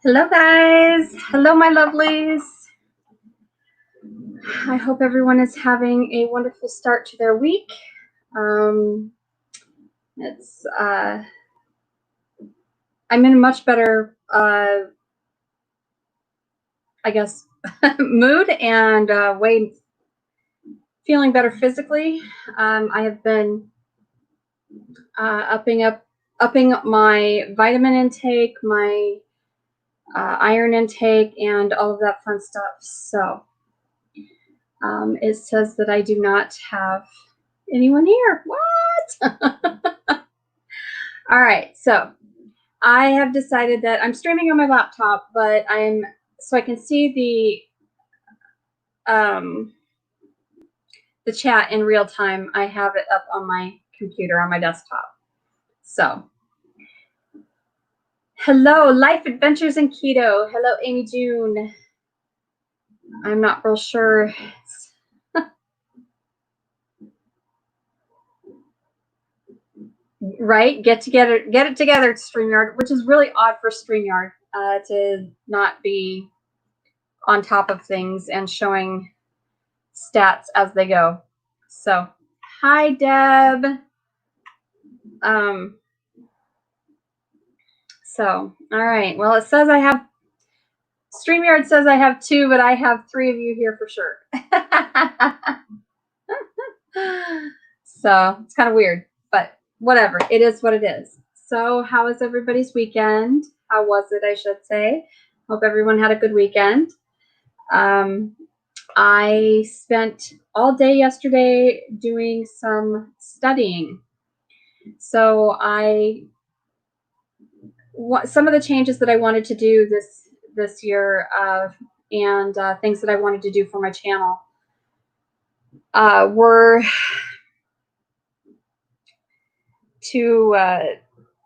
Hello guys, hello my lovelies. I hope everyone is having a wonderful start to their week. It's I'm in a much better I guess mood and way feeling better physically. I have been upping my vitamin intake, my iron intake, and all of that fun stuff. So it says that I do not have anyone here. What? All right, so I have decided that I'm streaming on my laptop, but so I can see the chat in real time. I have it up on my computer on my desktop. So, hello, Life Adventures in Keto. Hello, Amy June. I'm not real sure. Right? Get it together, StreamYard, which is really odd for StreamYard to not be on top of things and showing stats as they go. So, hi, Deb. So, all right. Well, it says StreamYard says I have 2, but I have 3 of you here for sure. So, it's kind of weird, but whatever. It is what it is. So, how was everybody's weekend? How was it, I should say? Hope everyone had a good weekend. I spent all day yesterday doing some studying. So some of the changes that I wanted to do this year and things that I wanted to do for my channel were to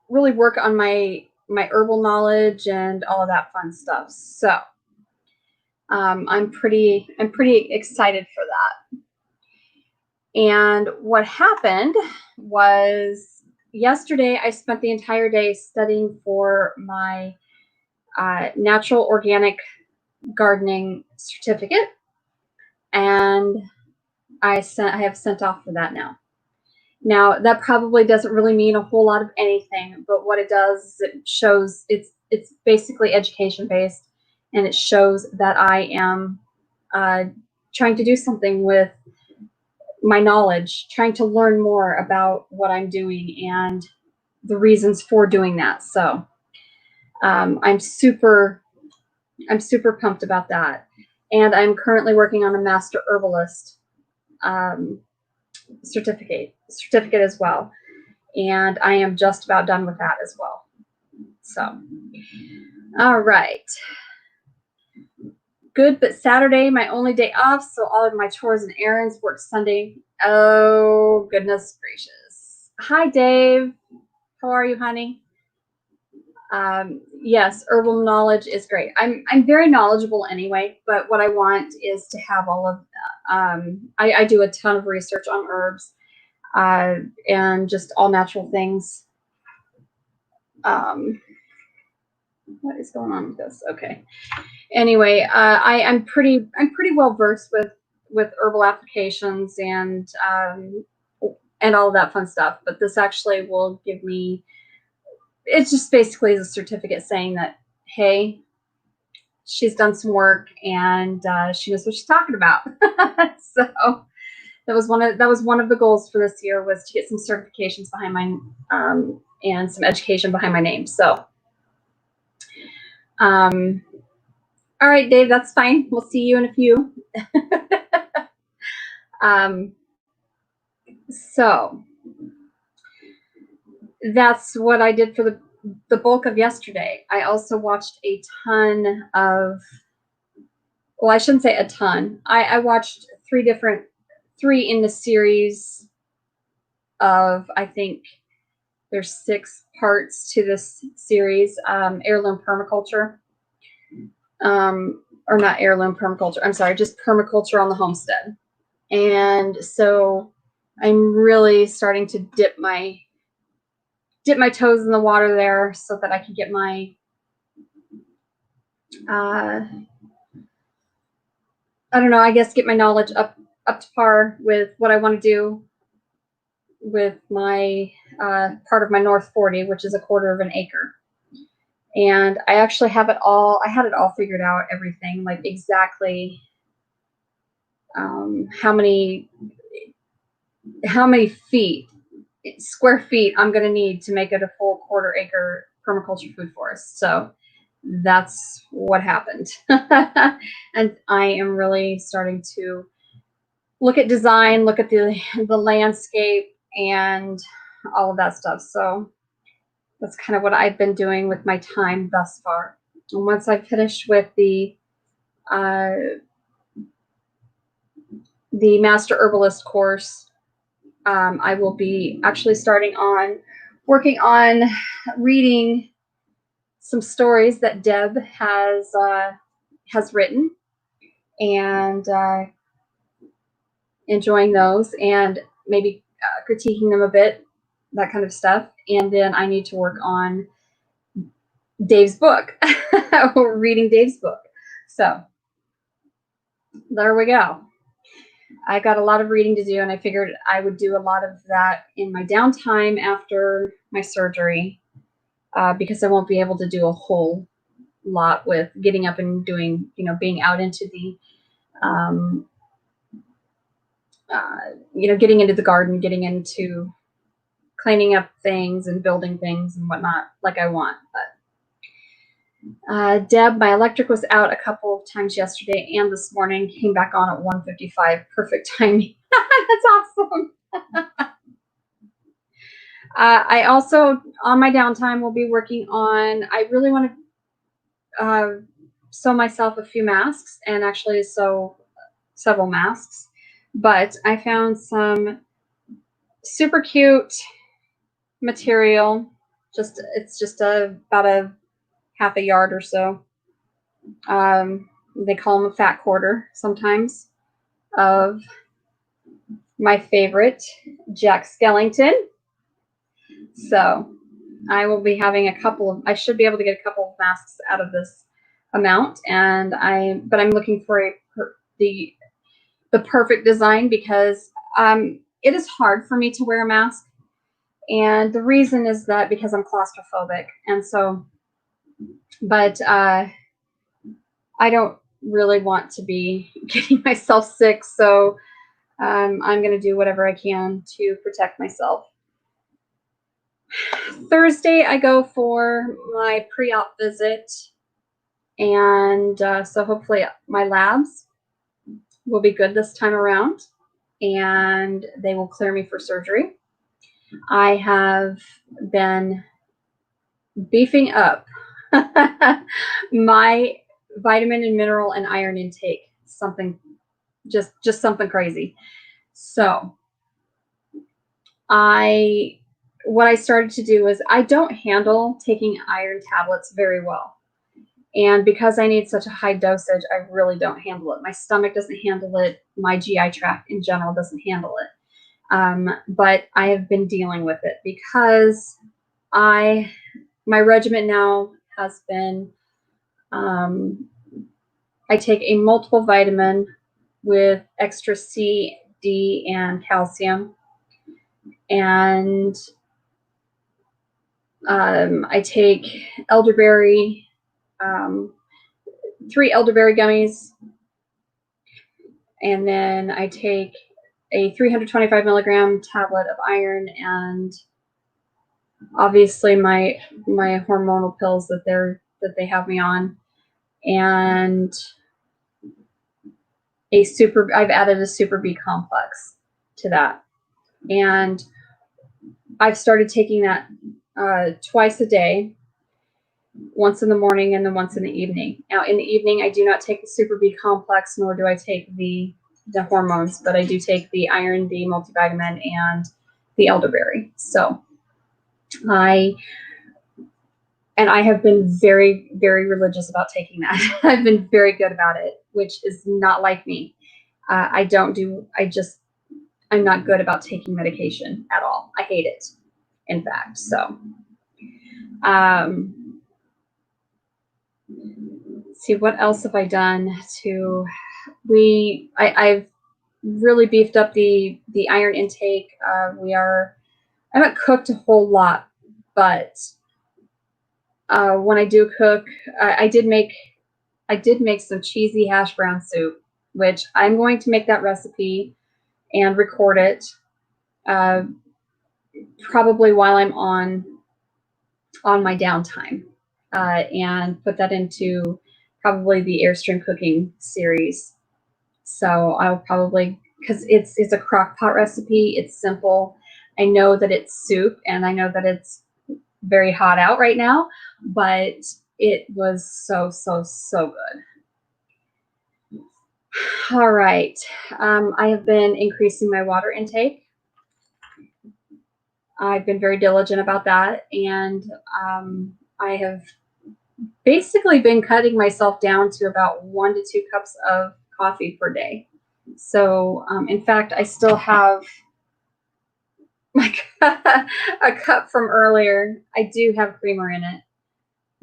really work on my herbal knowledge and all of that fun stuff. So I'm pretty excited for that. And what happened was yesterday I spent the entire day studying for my natural organic gardening certificate, and I have sent off for that now. Now that probably doesn't really mean a whole lot of anything, but what it does is it shows it's basically education based, and it shows that I am trying to do something with my knowledge, trying to learn more about what I'm doing and the reasons for doing that. So I'm super pumped about that. And I'm currently working on a master herbalist certificate as well. And I am just about done with that as well. So, all right. Good, but Saturday, my only day off, so all of my chores and errands work Sunday. Oh, goodness gracious. Hi, Dave. How are you, honey? Yes, herbal knowledge is great. I'm very knowledgeable anyway, but what I want is to have all of I do a ton of research on herbs and just all natural things. What is going on with this? Okay. Anyway, I'm pretty well versed with herbal applications and all of that fun stuff. But this actually will give me. It's just basically a certificate saying that, hey, she's done some work and she knows what she's talking about. So that was one of the goals for this year, was to get some certifications behind my and some education behind my name. So all right, Dave, that's fine. We'll see you in a few. So that's what I did for the bulk of yesterday. I also watched a ton of, well, I shouldn't say a ton. I watched 3 in the series of, I think there's 6 parts to this series, Heirloom Permaculture. Or not Heirloom Permaculture, I'm sorry, just Permaculture on the Homestead. And so I'm really starting to dip my toes in the water there so that I can get my I don't know, I guess get my knowledge up to par with what I want to do with my part of my North 40, which is 1/4 of an acre. And I actually have it all, I had it all figured out, everything, like exactly how many feet, square feet I'm going to need to make it a full 1/4 acre permaculture food forest. So that's what happened. And I am really starting to look at design, look at the landscape and all of that stuff. So that's kind of what I've been doing with my time thus far. And once I finish with the Master Herbalist course, I will be actually working on reading some stories that Deb has written, and enjoying those, and maybe critiquing them a bit, that kind of stuff. And then I need to work on Dave's book, or reading Dave's book. So there we go. I got a lot of reading to do, and I figured I would do a lot of that in my downtime after my surgery, because I won't be able to do a whole lot with getting up and doing, being out into the, getting into the garden, getting into cleaning up things and building things and whatnot like I want. But Deb, my electric was out a couple of times yesterday and this morning, came back on at 1:55, perfect timing. That's awesome. I also, on my downtime, will be working on, I really want to sew myself a few masks, and actually sew several masks. But I found some super cute material. It's just about a half a yard or so. They call them a fat quarter sometimes, of my favorite, Jack Skellington. So I will be having I should be able to get a couple of masks out of this amount, but I'm looking for the perfect design, because it is hard for me to wear a mask. And the reason is that because I'm claustrophobic, and so, but I don't really want to be getting myself sick, so I'm going to do whatever I can to protect myself. Thursday, I go for my pre-op visit, and so hopefully my labs will be good this time around, and they will clear me for surgery. I have been beefing up my vitamin and mineral and iron intake, just something crazy. So what I started to do is, I don't handle taking iron tablets very well. And because I need such a high dosage, I really don't handle it. My stomach doesn't handle it. My GI tract in general doesn't handle it. But I have been dealing with it because my regimen now has been, I take a multiple vitamin with extra C, D, and calcium. And I take elderberry, 3 elderberry gummies. And then I take a 325 milligram tablet of iron, and obviously my hormonal pills that they have me on, and I've added a Super B complex to that. And I've started taking that twice a day, once in the morning and then once in the evening. Now, in the evening, I do not take the Super B complex, nor do I take the hormones, but I do take the iron, the multivitamin, and the elderberry. So I have been very, very religious about taking that. I've been very good about it, which is not like me. I'm not good about taking medication at all. I hate it, in fact. So, see, what else have I done to, I've really beefed up the iron intake. I haven't cooked a whole lot, but when I do cook, I did make some cheesy hash brown soup, which I'm going to make that recipe and record it probably while I'm on my downtime, and put that into probably the Airstream cooking series. So I'll probably, because it's a crock pot recipe, it's simple. I know that it's soup, and I know that it's very hot out right now, but it was so good. All right. I have been increasing my water intake. I've been very diligent about that, and I have basically been cutting myself down to about 1 to 2 cups of coffee per day. So, in fact, I still have like a cup from earlier. I do have creamer in it,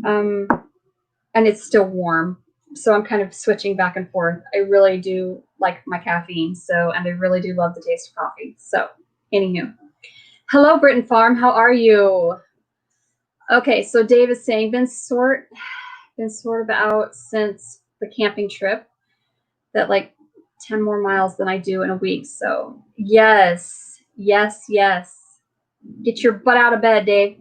and it's still warm. So I'm kind of switching back and forth. I really do like my caffeine, and I really do love the taste of coffee. So, anywho, hello, Britton Farm. How are you? Okay, so Dave is saying been sort of out since the camping trip. That like 10 more miles than I do in a week. So yes. Get your butt out of bed, Dave.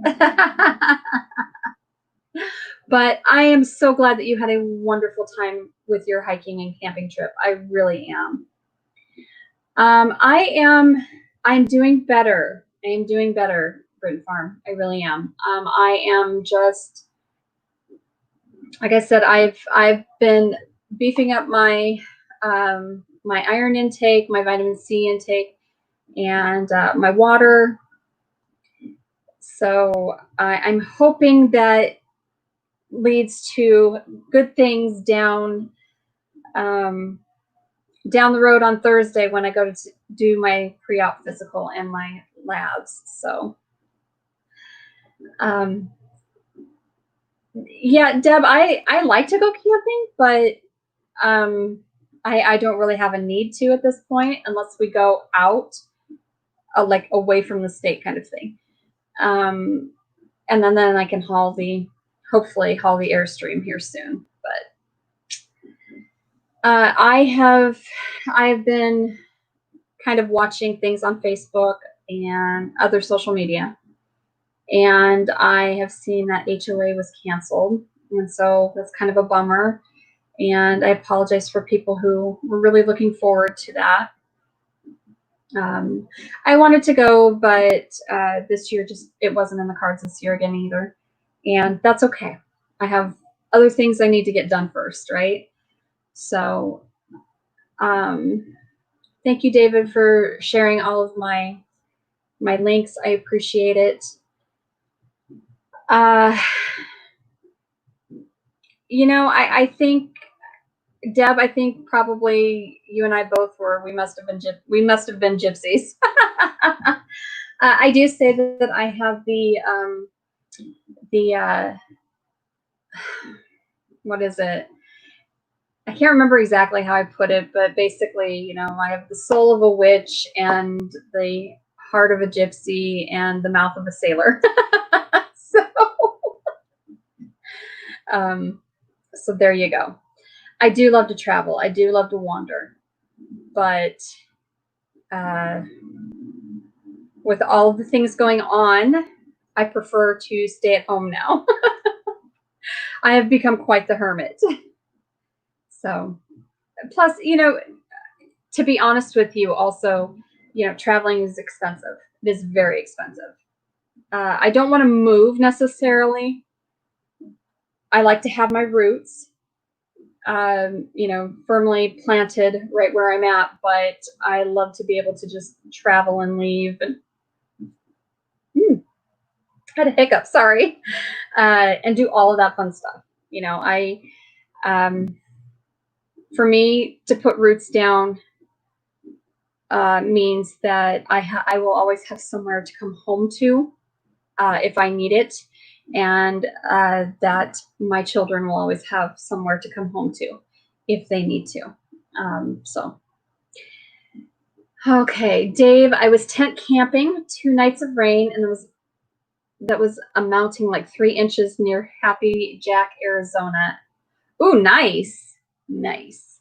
But I am so glad that you had a wonderful time with your hiking and camping trip. I really am. I'm doing better. I am doing better, Britton Farm. I really am. I am just, like I said, I've been beefing up my my iron intake, my vitamin C intake, and my water. So I'm hoping that leads to good things down the road on Thursday when I go to do my pre-op physical and my labs. So yeah, Deb, I like to go camping, but I don't really have a need to at this point unless we go out, like away from the state kind of thing. And then I can hopefully haul the Airstream here soon. But I've been kind of watching things on Facebook and other social media, and I have seen that HOA was canceled, and so that's kind of a bummer. And I apologize for people who were really looking forward to that. I wanted to go, but this year it wasn't in the cards this year again either. And that's okay. I have other things I need to get done first, right? So thank you, David, for sharing all of my links. I appreciate it. I think, Deb, I think probably you and I both were. We must have been gypsies. I do say that I have the what is it? I can't remember exactly how I put it, but basically, I have the soul of a witch and the heart of a gypsy and the mouth of a sailor. So there you go. I do love to travel. I do love to wander, but with all of the things going on, I prefer to stay at home now. I have become quite the hermit. So, plus, to be honest with you, also, traveling is expensive. It is very expensive. I don't want to move necessarily. I like to have my roots, firmly planted right where I'm at, but I love to be able to just travel and leave. And had a hiccup, sorry, and do all of that fun stuff. For me to put roots down means that I will always have somewhere to come home to if I need it. and that my children will always have somewhere to come home to if they need to. So, okay, Dave, I was tent camping, 2 nights of rain, and that was amounting like 3 inches near Happy Jack, Arizona. Ooh, nice. Nice.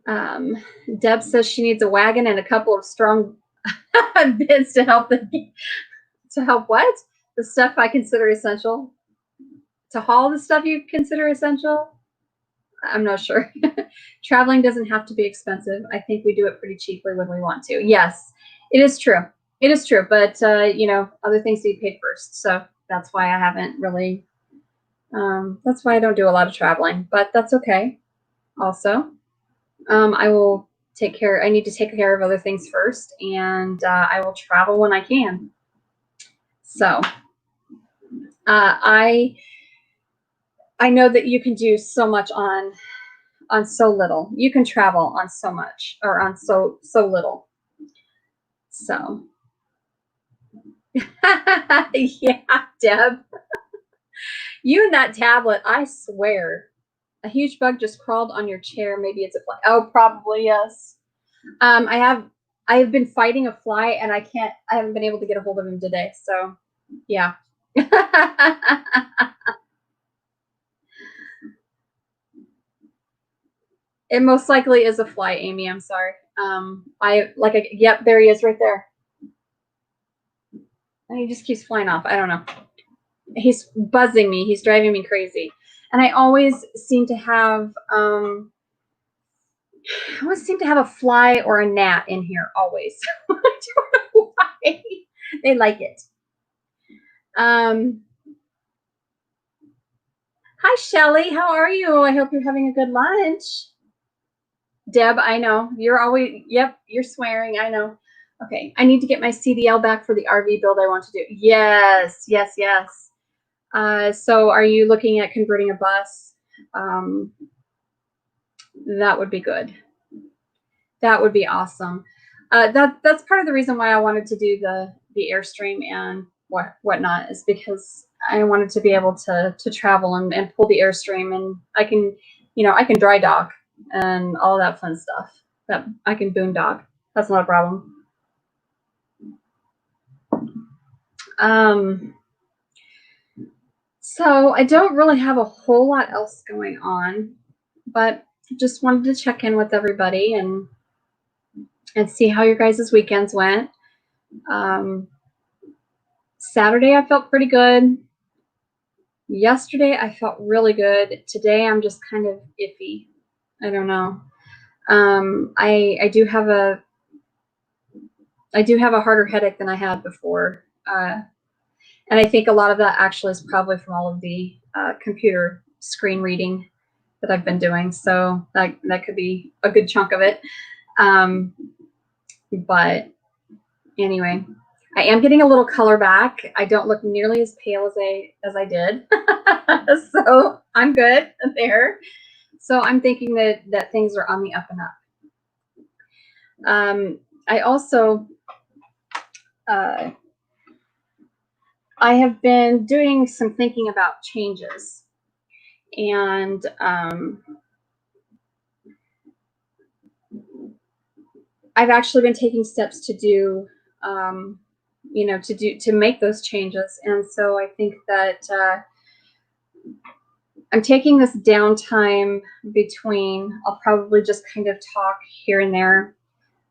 Deb says she needs a wagon and a couple of strong bids to help what? The stuff I consider essential? To haul the stuff you consider essential? I'm not sure. Traveling doesn't have to be expensive. I think we do it pretty cheaply when we want to. Yes, it is true. It is true. But, you know, other things need paid first. So that's why I haven't really, that's why I don't do a lot of traveling. But that's okay. Also, I will take care. I need to take care of other things first. And I will travel when I can. So I know that you can do so much on so little. You can travel on so much, or on so little. So yeah, Deb, you and that tablet, I swear. A huge bug just crawled on your chair. Maybe it's a fly. Oh, probably, yes. I have been fighting a fly, and I haven't been able to get a hold of him today. So yeah. It most likely is a fly, Amy. I'm sorry. Yep, there he is right there. And he just keeps flying off. I don't know. He's buzzing me. He's driving me crazy. And I always seem to have a fly or a gnat in here always. I don't know why. They like it. Hi, Shelly. How are you? I hope you're having a good lunch. Deb, I know. You're always, yep, you're swearing. I know. Okay, I need to get my CDL back for the RV build I want to do. Yes, yes, yes. So are you looking at converting a bus? That would be good. That would be awesome. That's part of the reason why I wanted to do the Airstream and whatnot, is because I wanted to be able to travel and pull the Airstream, and I can dry dock and all that fun stuff. That I can boondock. That's not a problem. So I don't really have a whole lot else going on, but just wanted to check in with everybody and see how your guys' weekends went. Saturday I felt pretty good. Yesterday I felt really good. Today I'm just kind of iffy. I don't know. I do have a harder headache than I had before. And I think a lot of that actually is probably from all of the computer screen reading that I've been doing. So that could be a good chunk of it. But anyway, I am getting a little color back. I don't look nearly as pale as I did. So I'm good there. So I'm thinking that things are on the up and up. I also I have been doing some thinking about changes, and I've actually been taking steps to do, to make those changes. And so I think that I'm taking this downtime between. I'll probably just kind of talk here and there.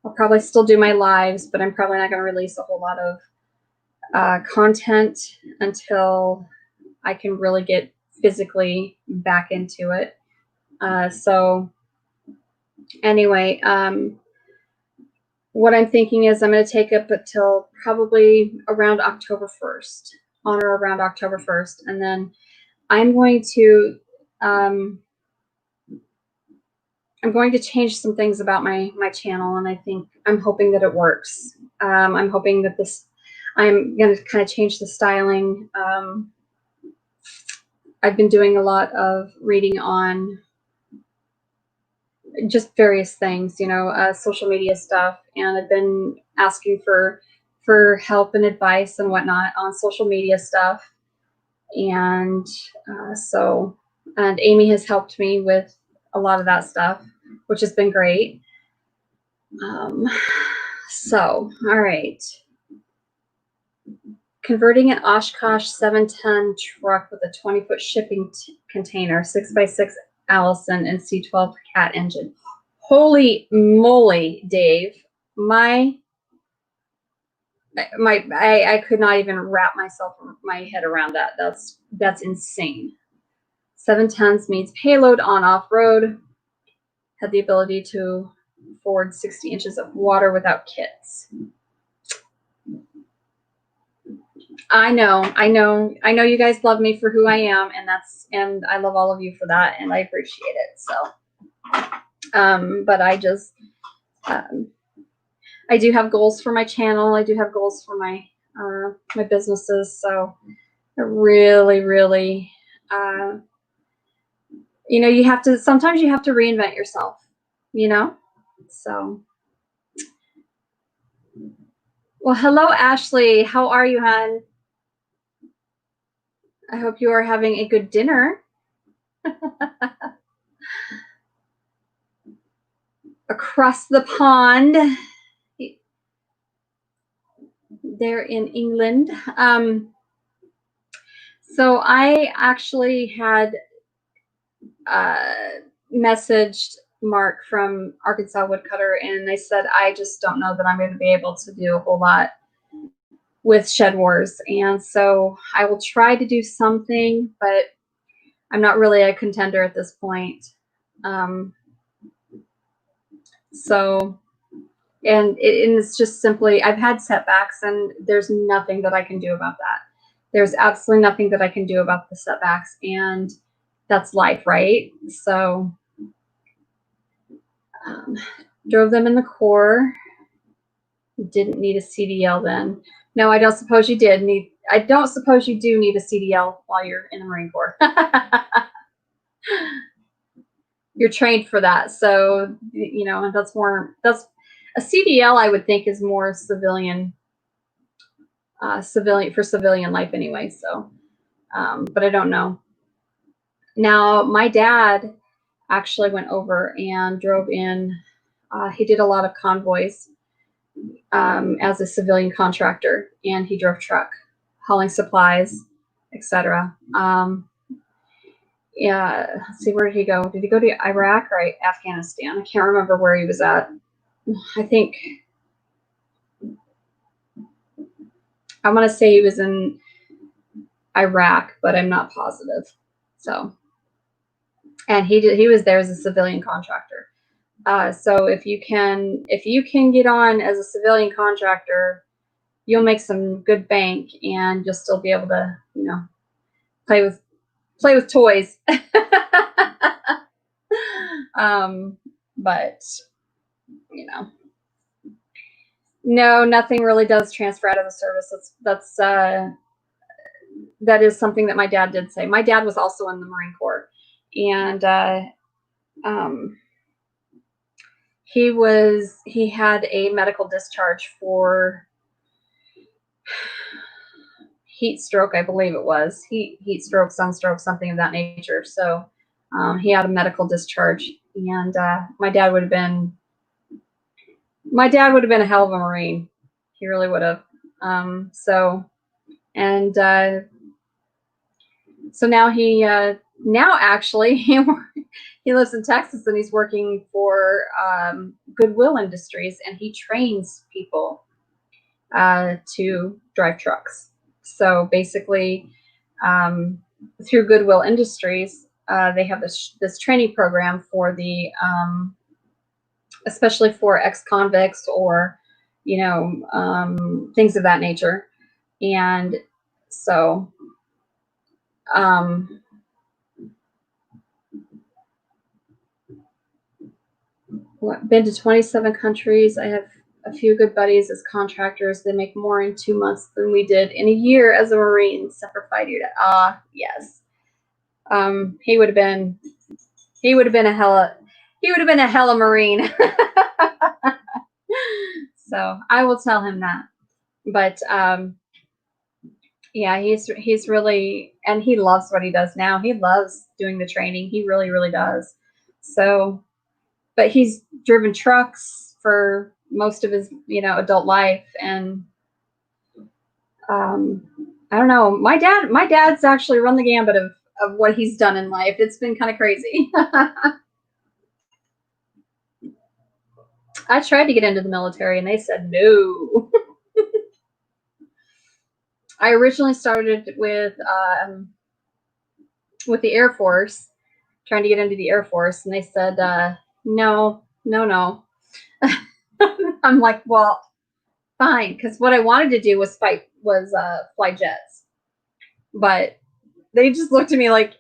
I'll probably still do my lives, but I'm probably not going to release a whole lot of content until I can really get physically back into it. So anyway, what I'm thinking is I'm going to take up until probably around October 1st, on or around October 1st. And then I'm going to change some things about my channel, and I'm hoping that it works. I'm hoping that I'm going to kind of change the styling. I've been doing a lot of reading on just various things, social media stuff, and I've been asking for help and advice and whatnot on social media stuff. And and Amy has helped me with a lot of that stuff, which has been great. All right. Converting an Oshkosh 7-ton truck with a 20-foot shipping container, 6x6 Allison and C12 cat engine. Holy moly, Dave. I could not even wrap my head around that. That's insane. 7 tons means payload on off-road. Had the ability to ford 60 inches of water without kits. I know you guys love me for who I am, and I love all of you for that, and I appreciate it. So, but I just, I do have goals for my channel. I do have goals for my my businesses. So, I really, sometimes you have to reinvent yourself, So, well, hello, Ashley. How are you, hon? I hope you are having a good dinner. Across the pond, there in England. So I actually had messaged Mark from Arkansas Woodcutter, and they said, I just don't know that I'm going to be able to do a whole lot with Shed Wars. And so I will try to do something, but I'm not really a contender at this point. And it's just simply, I've had setbacks, and there's nothing that I can do about that. There's absolutely nothing that I can do about the setbacks, and that's life, right? So, drove them in the Corps. Didn't need a CDL then. No, I don't suppose you did need. I don't suppose you do need a CDL while you're in the Marine Corps. You're trained for that, so that's a CDL. I would think is more civilian for civilian life anyway. So, but I don't know. Now, my dad actually went over and drove in. He did a lot of convoys as a civilian contractor, and he drove truck, hauling supplies, etc. Yeah, let's see, where did he go? Did he go to Iraq or Afghanistan? I can't remember where he was at. I think I want to say he was in Iraq, but I'm not positive. So, and he was there as a civilian contractor. So if you can get on as a civilian contractor, you'll make some good bank, and you'll still be able to, play with toys. But no, nothing really does transfer out of the service. That is something that my dad did say. My dad was also in the Marine Corps, and he had a medical discharge for heat stroke, I believe it was heat stroke, sunstroke, something of that nature. So he had a medical discharge, and my dad would have been a hell of a Marine. He really would have. So now actually he lives in Texas, and he's working for Goodwill Industries, and he trains people to drive trucks. So basically, through Goodwill Industries, they have this training program for especially for ex-convicts or things of that nature. And so been to 27 countries. I have a few good buddies as contractors. They make more in 2 months than we did in a year as a Marine, except for fighter. Yes. He would have been a hella Marine. So I will tell him that. But Yeah, he's really, and he loves what he does now. He loves doing the training. He really, really does. So, but he's driven trucks for most of his, adult life, and um, I don't know. My dad's actually run the gambit of what he's done in life. It's been kind of crazy. I tried to get into the military, and they said no. I originally started with the Air Force, trying to get into the Air Force, and they said no, no, no. I'm like, well, fine, because what I wanted to do was fly jets, but they just looked at me like,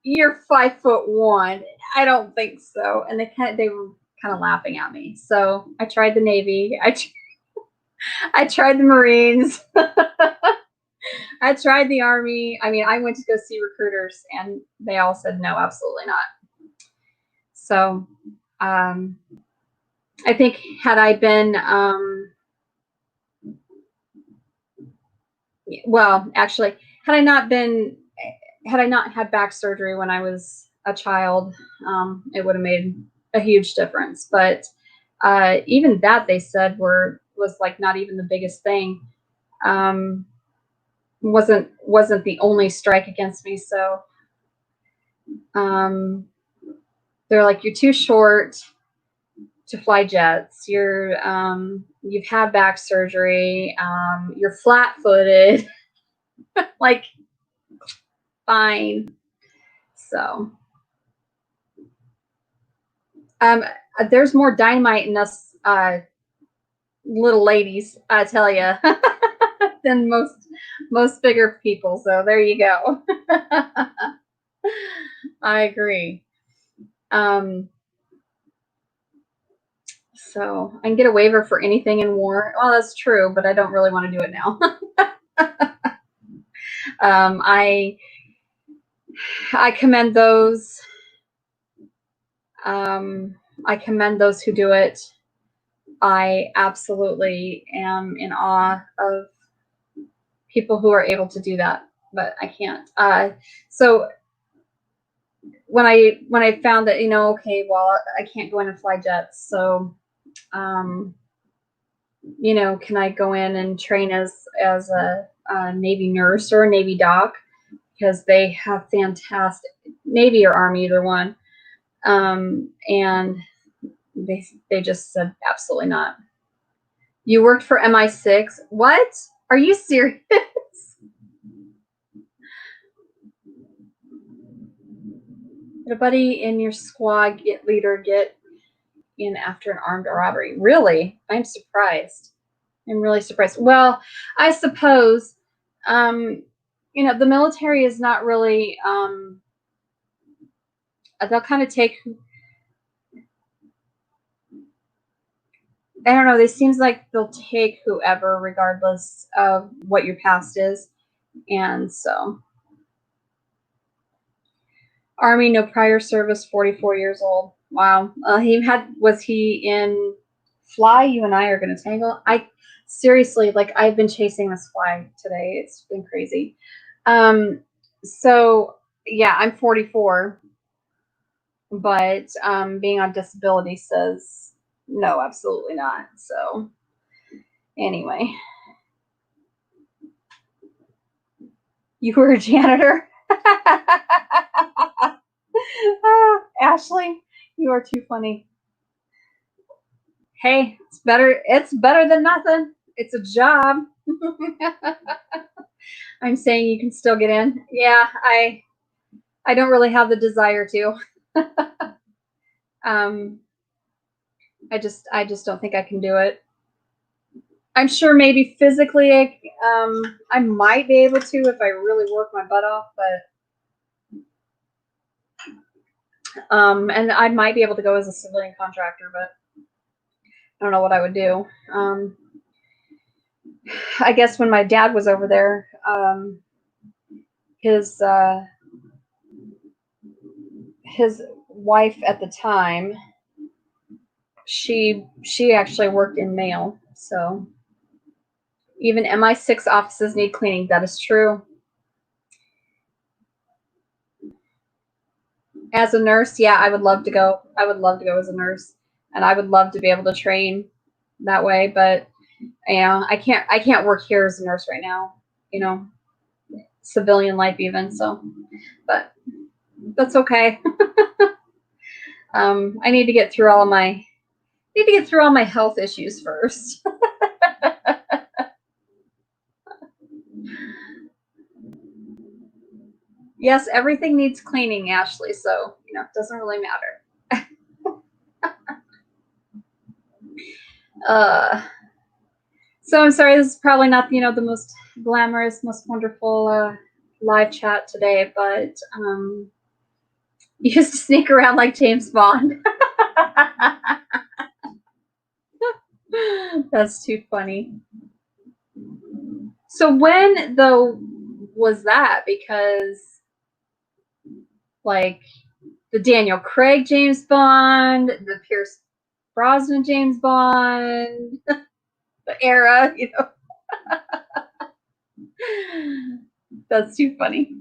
you're 5'1". I don't think so, and they were kind of laughing at me. So I tried the Navy. I tried the Marines. I tried the Army. I mean, I went to go see recruiters, and they all said no, absolutely not. So I think had I been well, actually, had I not had back surgery when I was a child, it would have made a huge difference. But even that, they said, was like not even the biggest thing. Wasn't the only strike against me. So they're like, you're too short to fly jets. You've had back surgery. You're flat-footed. Like, fine. So there's more dynamite in us little ladies, I tell you, than most bigger people. So there you go. I agree. So I can get a waiver for anything in war. Well, that's true, but I don't really want to do it now. I commend those. I commend those who do it. I absolutely am in awe of people who are able to do that, but I can't. So when I found that, okay, well, I can't go in and fly jets, so can I go in and train as a Navy nurse or a Navy doc, because they have fantastic, Navy or Army, either one, and they just said absolutely not. You worked for MI6? What? Are you serious? Did a buddy in your squad leader get in after an armed robbery? Really? I'm surprised. I'm really surprised. Well, I suppose, the military is not really, they'll kind of take, I don't know, it seems like they'll take whoever, regardless of what your past is. And so, Army, no prior service, 44 years old. Wow. Was he in Fly? You and I are going to tangle. Seriously, like, I've been chasing this fly today. It's been crazy. So yeah, I'm 44, but being on disability says no, absolutely not. So anyway, you were a janitor. Ashley, you are too funny. Hey, it's better than nothing. It's a job. I'm saying you can still get in. Yeah, I don't really have the desire to. I just don't think I can do it. I'm sure maybe physically I might be able to if I really work my butt off, but and I might be able to go as a civilian contractor, but I don't know what I would do. I guess when my dad was over there, his wife at the time, she actually worked in mail, so Even MI6 offices need cleaning. That is true. As a nurse, yeah, I would love to go. I would love to go as a nurse, and I would love to be able to train that way. But I can't work here as a nurse right now. Civilian life even. So, but that's okay. I need to get through all my health issues first. Yes, everything needs cleaning, Ashley. So it doesn't really matter. So I'm sorry, this is probably not, the most glamorous, most wonderful live chat today, but you used to sneak around like James Bond. That's too funny. So when, though, was that? Because, like, the Daniel Craig James Bond, the Pierce Brosnan James Bond, the era, That's too funny.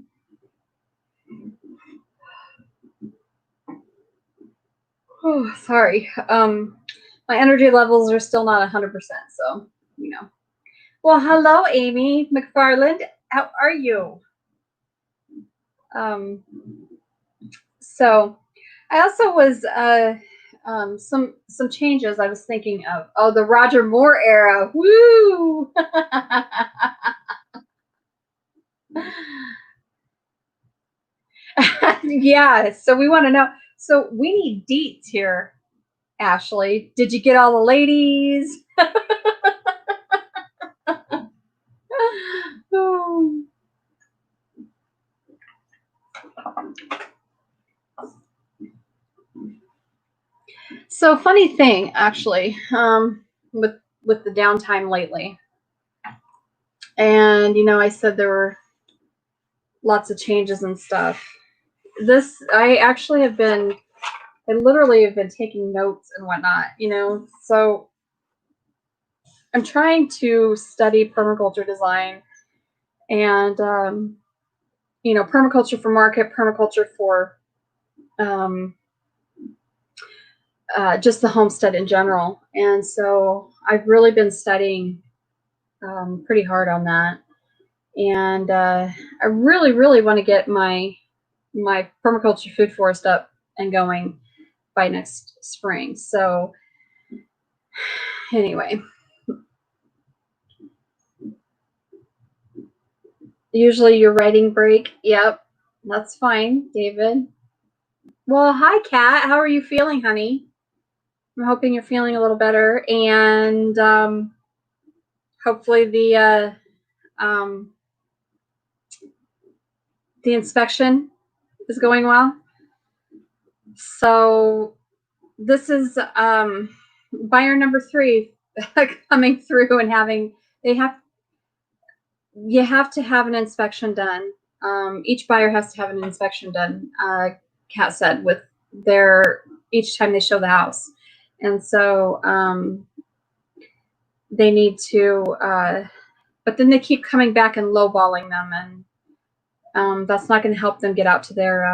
Oh, sorry. My energy levels are still not 100%, so, Well, hello, Amy McFarland. How are you? So I also was some changes I was thinking of. Oh, the Roger Moore era. Woo! Yeah, so we want to know. So we need deets here, Ashley. Did you get all the ladies? Oh. So funny thing, actually, with the downtime lately, and I said there were lots of changes and stuff. I literally have been taking notes and whatnot, So I'm trying to study permaculture design and, permaculture for market, permaculture for just the homestead in general. And so I've really been studying pretty hard on that. And I really, really want to get my permaculture food forest up and going by next spring. So anyway, usually your writing break. Yep, that's fine, David. Well, hi, Kat. How are you feeling, honey? I'm hoping you're feeling a little better, and hopefully the inspection is going well. So this is buyer number 3 coming through and you have to have an inspection done. Each buyer has to have an inspection done, Kat said, with each time they show the house. And so they need to, but then they keep coming back and lowballing them, and that's not going to help them get out to their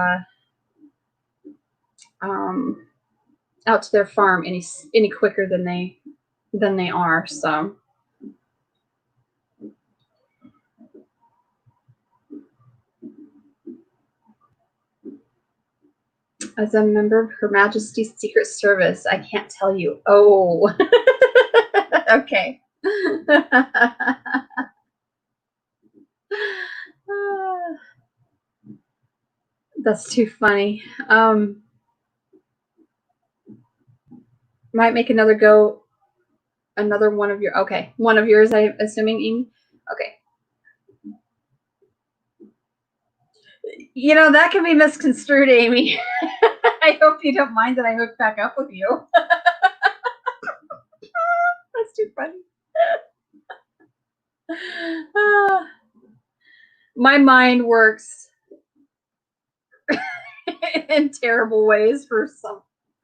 farm any quicker than they are. So as a member of Her Majesty's Secret Service, I can't tell you. Oh, okay. That's too funny. Might make another one of one of yours, I'm assuming, Amy. Okay. That can be misconstrued, Amy. I hope you don't mind that I hooked back up with you. That's too funny. My mind works in terrible ways for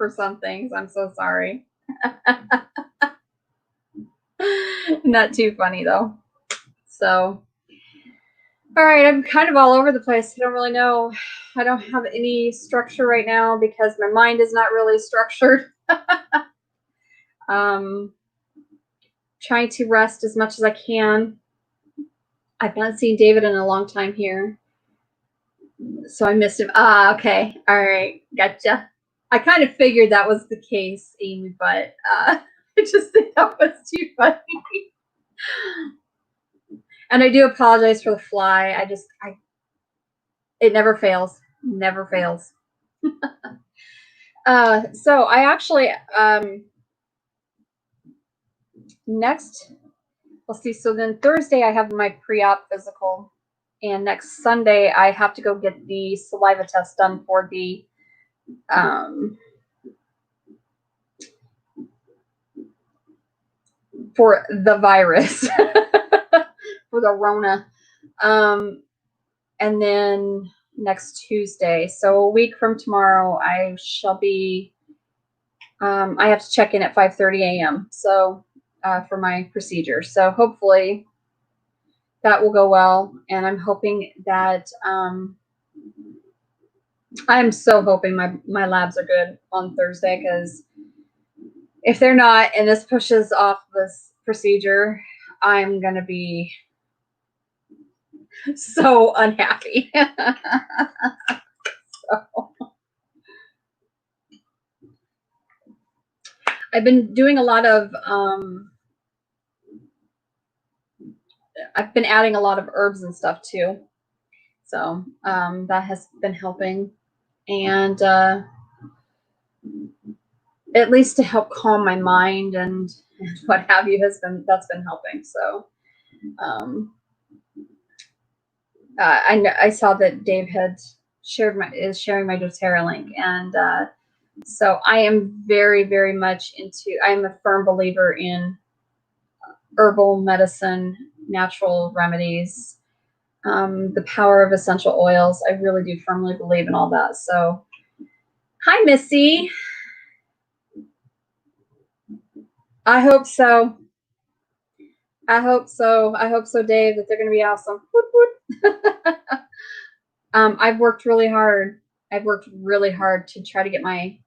some things. I'm so sorry. Not too funny, though. So, all right, I'm kind of all over the place. I don't really know. I don't have any structure right now because my mind is not really structured. Trying to rest as much as I can. I've not seen David in a long time here, so I missed him. Ah, okay. All right. Gotcha. I kind of figured that was the case, Amy, but I just think that was too funny. And I do apologize for the fly. It never fails. Never fails. So I actually, next, let's see. So then Thursday I have my pre-op physical, and next Sunday I have to go get the saliva test done for the, virus, for the Rona. And then next Tuesday, so a week from tomorrow, I shall be, I have to check in at 5:30 a.m. So for my procedure. So hopefully that will go well. And I'm hoping that, I'm so hoping my labs are good on Thursday, because if they're not, and this pushes off this procedure, I'm going to be so unhappy. So, I've been doing a lot of, I've been adding a lot of herbs and stuff too. So that has been helping. And at least to help calm my mind and what have you, that's been helping. So I saw that Dave had is sharing my doTERRA link, and so I am very, very much I'm a firm believer in herbal medicine, natural remedies, the power of essential oils. I really do firmly believe in all that. So, hi, Missy. I hope so. I hope so, Dave, that they're going to be awesome. Woot, woot. I've worked really hard. To try to get my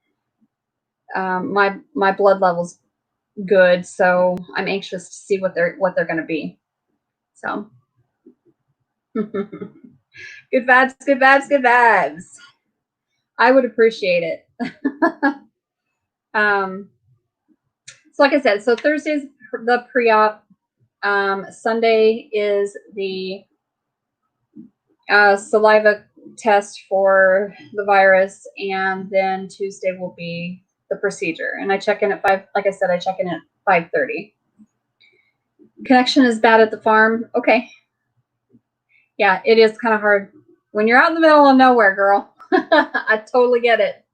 my blood levels good. So I'm anxious to see what they're going to be. So good vibes, good vibes, good vibes. I would appreciate it. So like I said, so Thursday's the pre-op. Sunday is the saliva test for the virus, and then Tuesday will be the procedure. And I check in at 5. Like I said, I check in at 5:30. Connection is bad at the farm. Okay. Yeah, it is kind of hard when you're out in the middle of nowhere, girl. I totally get it.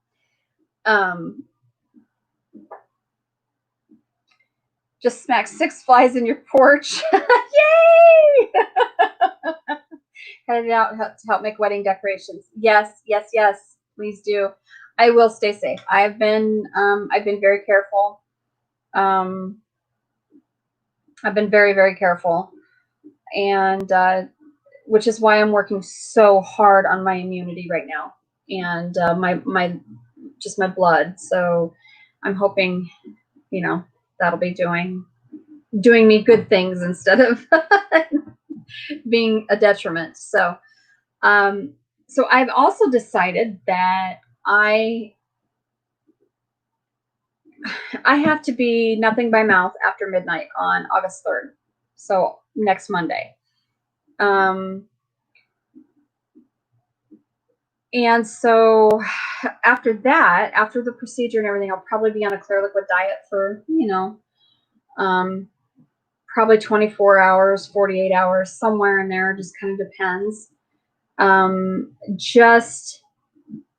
Just smack 6 flies in your porch. Yay! Headed out to help make wedding decorations. Yes, yes, yes. Please do. I will stay safe. I've been very careful. I've been very, very careful, and which is why I'm working so hard on my immunity right now, and my blood. So I'm hoping, that'll be doing me good things instead of being a detriment. So, so I've also decided that I have to be nothing by mouth after midnight on August 3rd. So next Monday. And so after the procedure and everything, I'll probably be on a clear liquid diet for, probably 24 hours, 48 hours, somewhere in there, just kind of depends. Just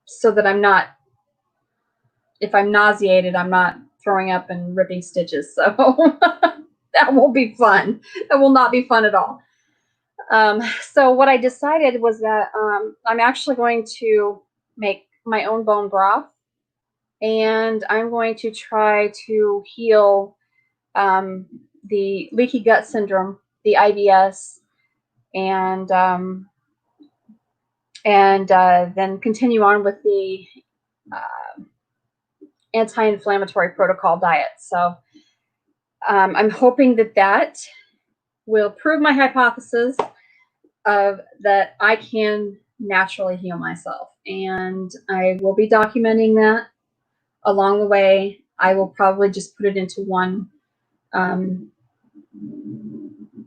so that if I'm nauseated, I'm not throwing up and ripping stitches. So that won't be fun. That will not be fun at all. So what I decided was that I'm actually going to make my own bone broth, and I'm going to try to heal the leaky gut syndrome, the IBS, and then continue on with the anti-inflammatory protocol diet. So I'm hoping that will prove my hypothesis of that I can naturally heal myself, and I will be documenting that along the way. I will probably just put it into one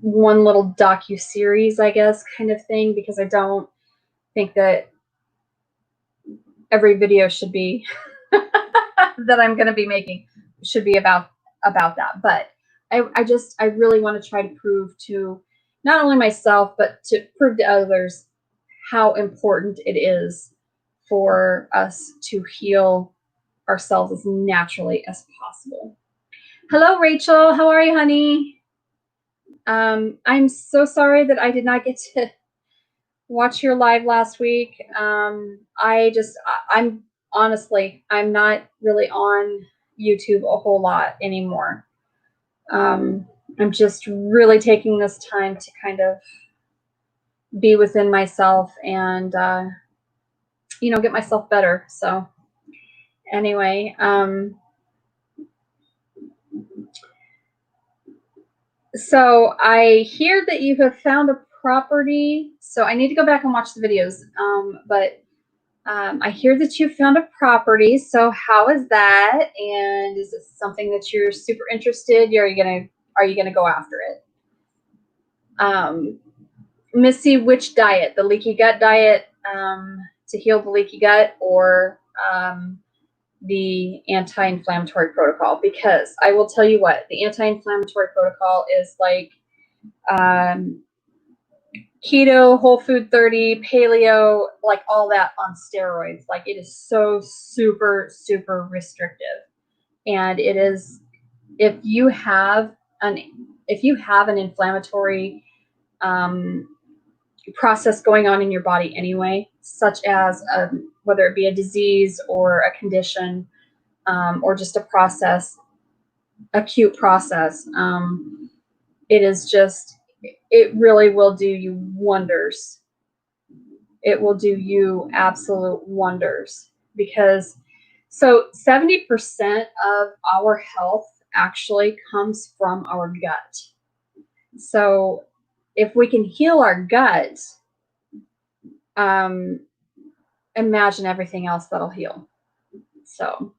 little docu-series, I guess, kind of thing, because I don't think that every video should be that I'm going to be making should be about that. But I really want to try to prove to not only myself, but to prove to others how important it is for us to heal ourselves as naturally as possible. Hello, Rachel. How are you, honey? I'm so sorry that I did not get to watch your live last week. I'm honestly, I'm not really on YouTube a whole lot anymore. I'm just really taking this time to kind of be within myself and, get myself better. So anyway, so I hear that you have found a property. So I need to go back and watch the videos. But I hear that you found a property. So how is that? And is it something that you're super interested? Are you gonna go after it? Missy, which diet? The leaky gut diet to heal the leaky gut, or the anti-inflammatory protocol? Because I will tell you what, the anti-inflammatory protocol is like keto, whole food 30, paleo, like all that on steroids. Like, it is so super, super restrictive. And it is, if you have an inflammatory process going on in your body anyway, such as whether it be a disease or a condition, or just a process, acute process, it really will do you wonders. It will do you absolute wonders, because 70% of our health actually comes from our gut. So if we can heal our gut, imagine everything else that'll heal. So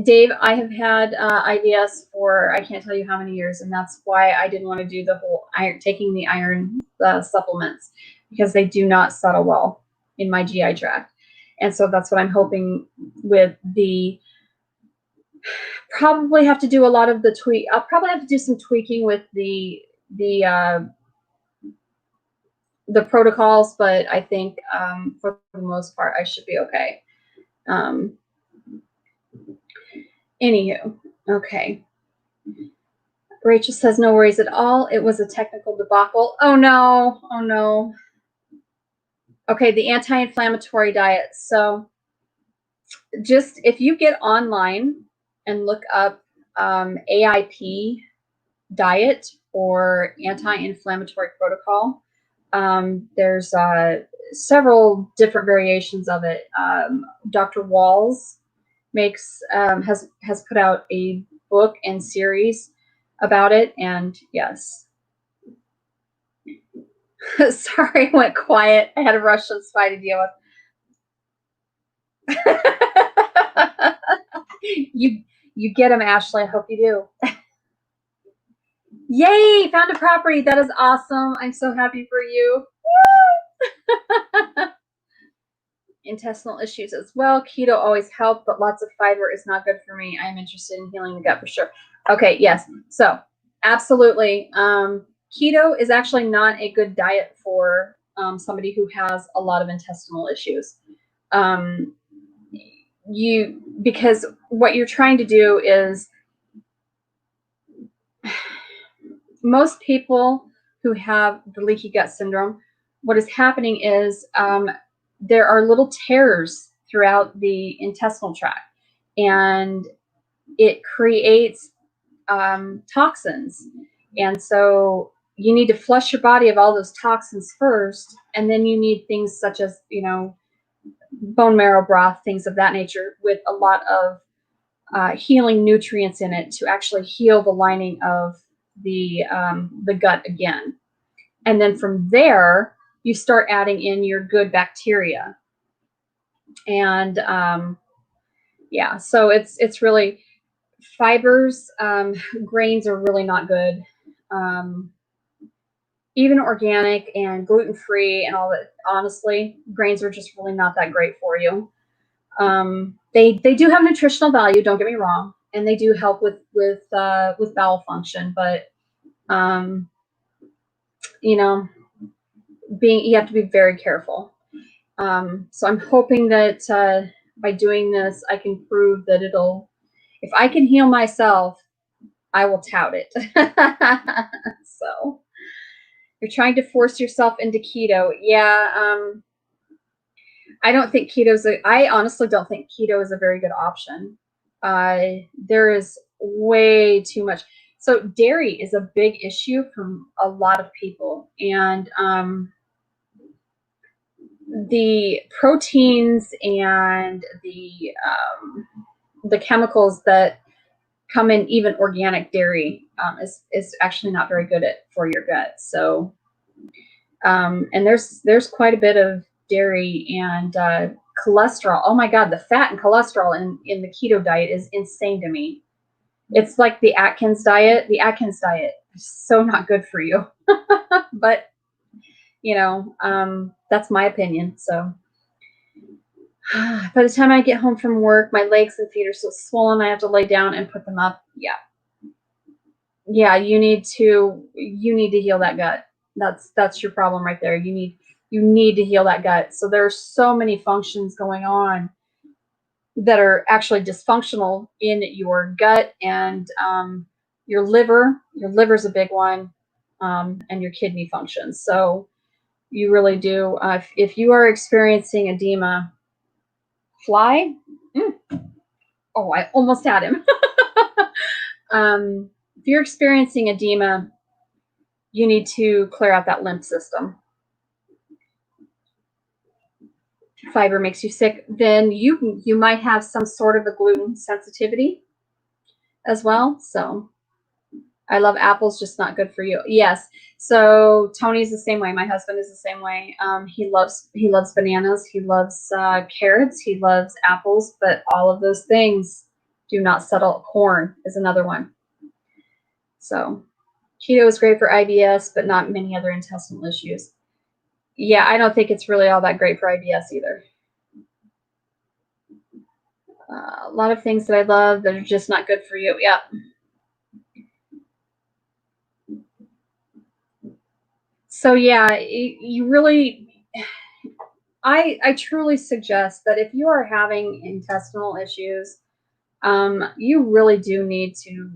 Dave, I have had IBS for I can't tell you how many years, and that's why I didn't want to do the whole taking the iron supplements, because they do not settle well in my GI tract. And so that's what I'm hoping with the, probably have to do a lot of the tweak. I'll probably have to do some tweaking with the protocols, but I think for the most part I should be okay. Anywho, okay. Rachel says, no worries at all. It was a technical debacle. Oh no, oh no. Okay, the anti-inflammatory diet. So just, if you get online and look up AIP diet or anti-inflammatory protocol, there's several different variations of it. Dr. Walls has put out a book and series about it, and yes. Sorry, I went quiet. I had a Russian spy to deal with. You get them, Ashley. I hope you do. Yay! Found a property. That is awesome. I'm so happy for you. Intestinal issues as well. Keto always helped, but lots of fiber is not good for me. I'm interested in healing the gut for sure. Okay, yes. So absolutely. Keto is actually not a good diet for somebody who has a lot of intestinal issues. Because what you're trying to do is, most people who have the leaky gut syndrome, what is happening is there are little tears throughout the intestinal tract, and it creates toxins. And so you need to flush your body of all those toxins first, and then you need things such as, you know, bone marrow broth, things of that nature, with a lot of healing nutrients in it to actually heal the lining of the gut again. And then from there, you start adding in your good bacteria. And yeah, so it's really fibers. Grains are really not good. Even organic and gluten-free and all that, honestly, grains are just really not that great for you. They do have nutritional value, don't get me wrong, and they do help with bowel function, but you know, you have to be very careful. So I'm hoping that by doing this, I can prove that if I can heal myself, I will tout it. So you're trying to force yourself into keto. Yeah. I honestly don't think keto is a very good option. There is way too much. So dairy is a big issue for a lot of people. And the proteins and the chemicals that come in even organic dairy is actually not very good for your gut. So, and there's quite a bit of dairy and cholesterol. Oh my God, the fat and cholesterol in the keto diet is insane to me. It's like the Atkins diet. The Atkins diet is so not good for you. But, you know, that's my opinion. So by the time I get home from work, my legs and feet are so swollen, I have to lay down and put them up. Yeah. Yeah, you need to heal that gut. That's your problem right there. You need to heal that gut. So there's so many functions going on that are actually dysfunctional in your gut and your liver. Your liver's a big one, and your kidney functions. So you really do. If you are experiencing edema, fly. Oh, I almost had him. If you're experiencing edema, you need to clear out that lymph system. Fiber makes you sick, then you might have some sort of a gluten sensitivity as well. So I love apples, just not good for you. Yes. So Tony's the same way. My husband is the same way. He loves bananas. He loves carrots. He loves apples, but all of those things do not settle. Corn is another one. So keto is great for IBS, but not many other intestinal issues. Yeah, I don't think it's really all that great for IBS either. A lot of things that I love that are just not good for you. Yeah. So yeah, you really, I truly suggest that if you are having intestinal issues, you really do need to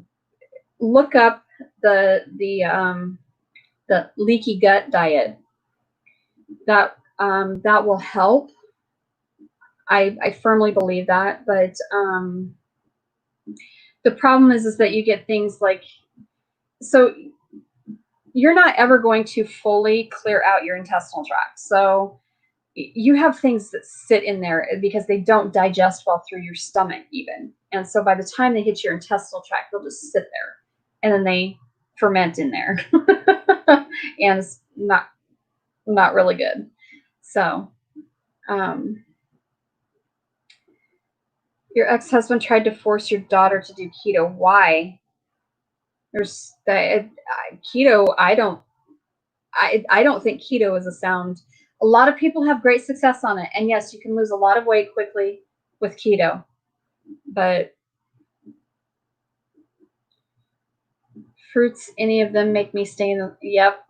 look up the leaky gut diet. That will help. I firmly believe that, but the problem is that you get things like, so you're not ever going to fully clear out your intestinal tract. So you have things that sit in there because they don't digest well through your stomach even. And so by the time they hit your intestinal tract, they'll just sit there and then they ferment in there. And it's not really good. So your ex-husband tried to force your daughter to do keto. Why? There's keto. I don't think keto is a sound. A lot of people have great success on it, and yes, you can lose a lot of weight quickly with keto, but fruits, any of them make me stay in the, yep.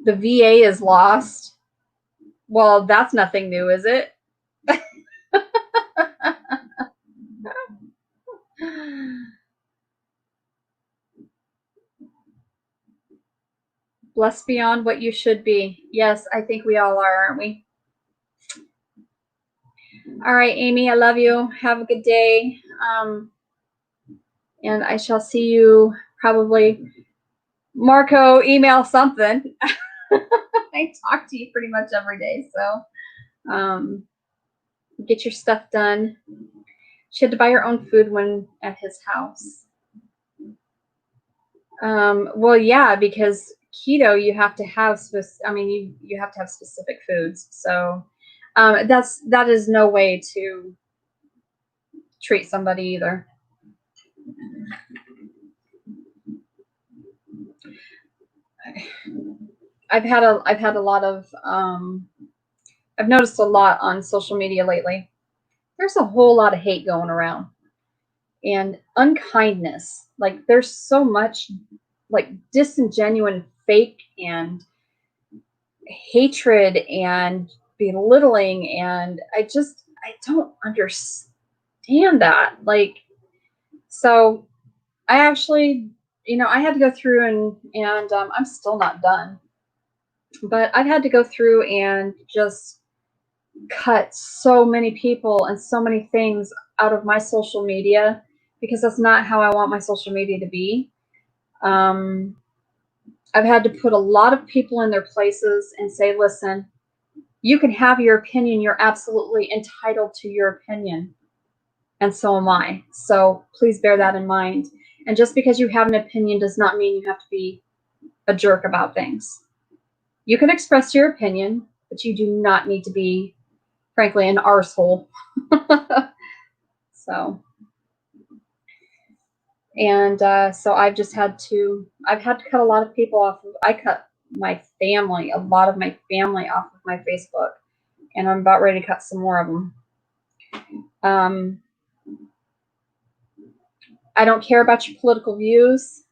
The VA is lost. Well, that's nothing new, is it? Blessed beyond what you should be. Yes, I think we all are, aren't we? All right, Amy, I love you. Have a good day. And I shall see you probably, Marco, email something. I talk to you pretty much every day, so get your stuff done. She had to buy her own food when at his house. Well, yeah, because keto, you have to have you have to have specific foods. So that is no way to treat somebody either. I've had a lot of I've noticed a lot on social media lately. There's a whole lot of hate going around and unkindness. Like there's so much like disingenuine fake and hatred and belittling, and I don't understand that. Like, so I actually, I had to go through and I'm still not done, but I've had to go through and just cut so many people and so many things out of my social media because that's not how I want my social media to be. I've had to put a lot of people in their places and say, listen, you can have your opinion. You're absolutely entitled to your opinion. And so am I. So please bear that in mind. And just because you have an opinion does not mean you have to be a jerk about things. You can express your opinion, but you do not need to be, frankly, an arsehole. So, and so I've had to cut a lot of people off. I cut a lot of my family off of my Facebook, and I'm about ready to cut some more of them. I don't care about your political views.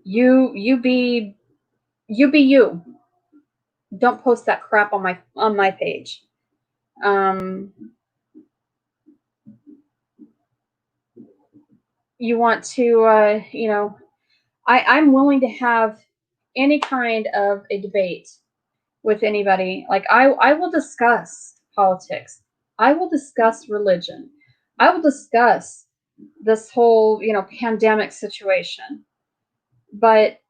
You be you. Don't post that crap on my page. You want to I'm willing to have any kind of a debate with anybody. Like I will discuss politics. I will discuss religion. I will discuss this whole, pandemic situation. But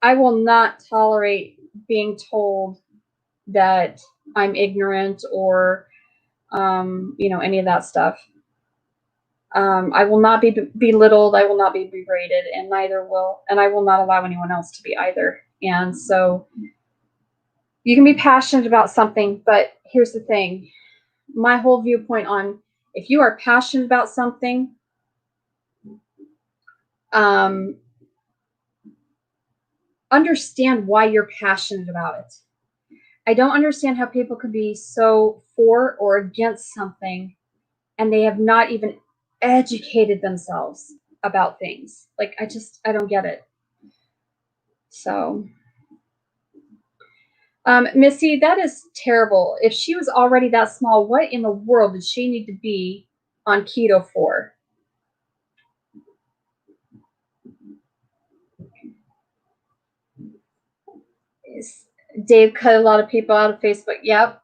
I will not tolerate being told that I'm ignorant or, any of that stuff. I will not be belittled. I will not be berated, and I will not allow anyone else to be either. And so you can be passionate about something, but here's the thing. My whole viewpoint on if you are passionate about something, understand why you're passionate about it. I don't understand how people could be so for or against something and they have not even educated themselves about things. Like, I don't get it. So, Missy, that is terrible. If she was already that small, what in the world did she need to be on keto for? Dave cut a lot of people out of Facebook. Yep.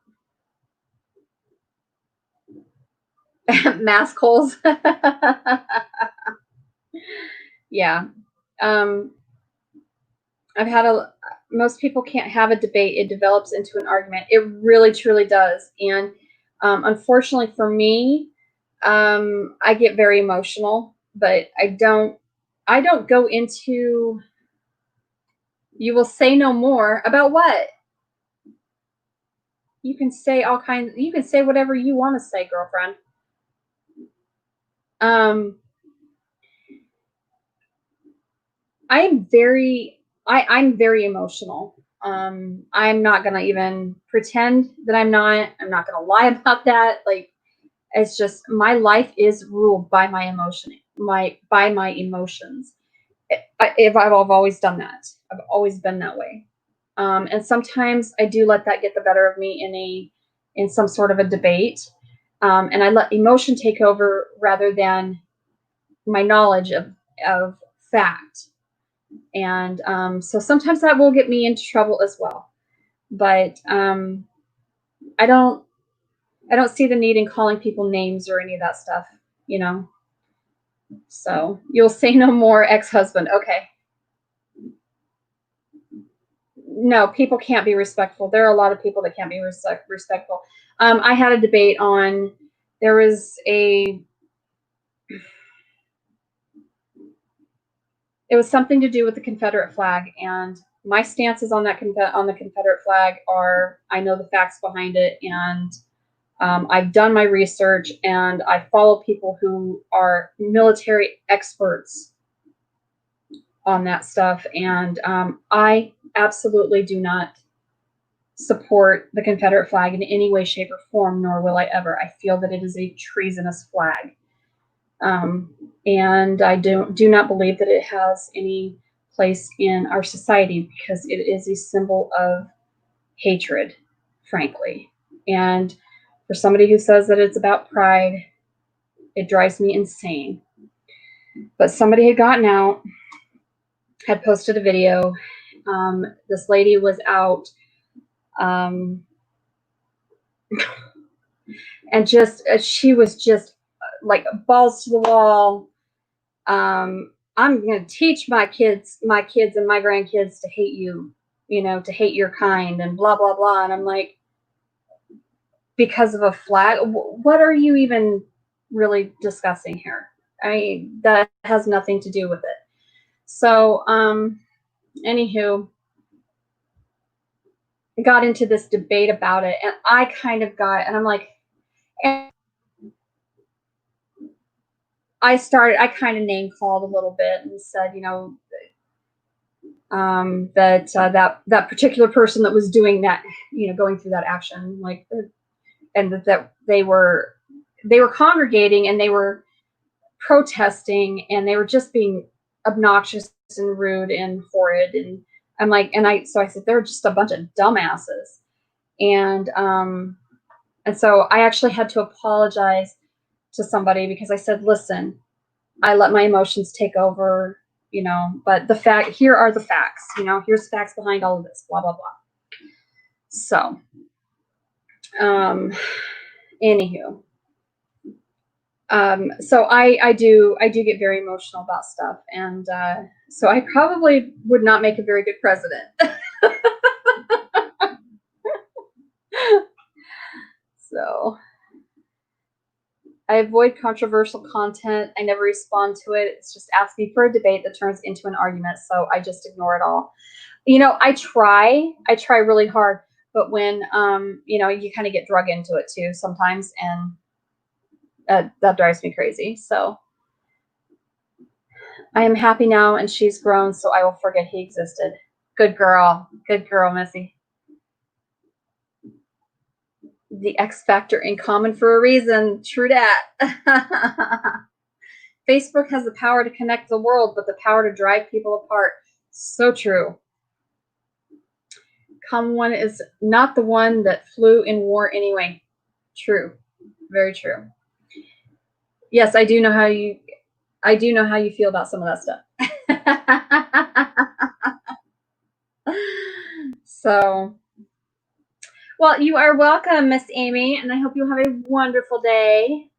Mask holes. Yeah. Most people can't have a debate. It develops into an argument. It really, truly does. And unfortunately for me, I get very emotional, but I don't go into, you will say no more about what? You can say you can say whatever you want to say, girlfriend. I'm very emotional. I'm not gonna even pretend that I'm not. I'm not gonna lie about that. Like, it's just my life is ruled by my emotions. I've always done that. I've always been that way. And sometimes I do let that get the better of me in some sort of a debate. And I let emotion take over rather than my knowledge of fact. And so sometimes that will get me into trouble as well. But I don't see the need in calling people names or any of that stuff, you know. So you'll say no more, ex-husband. Okay. No, people can't be respectful. There are a lot of people that can't be respectful. I had a debate on, there was it was something to do with the Confederate flag, and my stances on that on the Confederate flag are, I know the facts behind it, and I've done my research, and I follow people who are military experts on that stuff, and I absolutely do not support the Confederate flag in any way, shape, or form, nor will I ever. I feel that it is a treasonous flag. And I do not believe that it has any place in our society, because it is a symbol of hatred, frankly. And for somebody who says that it's about pride, it drives me insane. But somebody had gotten out, had posted a video. This lady was out, and just she was just like balls to the wall. I'm going to teach my kids and my grandkids to hate you, to hate your kind, and blah blah blah. And I'm like, because of a flag? What are you even really discussing here? I mean, that has nothing to do with it. So, anywho, got into this debate about it, and I kind of got, and I'm like, I kind of name called a little bit and said, that particular person that was doing that, going through that action, like, and that they were congregating, and they were protesting, and they were just being obnoxious and rude and horrid. And I'm like, so I said, they're just a bunch of dumbasses. And so I actually had to apologize to somebody, because I said, listen, I let my emotions take over, but here are the facts, here's facts behind all of this, blah, blah, blah. So, anywho, so I do get very emotional about stuff. And, so I probably would not make a very good president. So I avoid controversial content. I never respond to it. It's just ask me for a debate that turns into an argument. So I just ignore it all. I try really hard, but when, you kind of get drug into it too sometimes, and that drives me crazy. So I am happy now, and she's grown, so I will forget he existed. Good girl, Missy. The X Factor in common for a reason. True that. Facebook has the power to connect the world, but the power to drive people apart. So true. Common one is not the one that flew in war anyway. True. Very true. Yes, I do know how you feel about some of that stuff. So, well, you are welcome, Miss Amy, and I hope you have a wonderful day.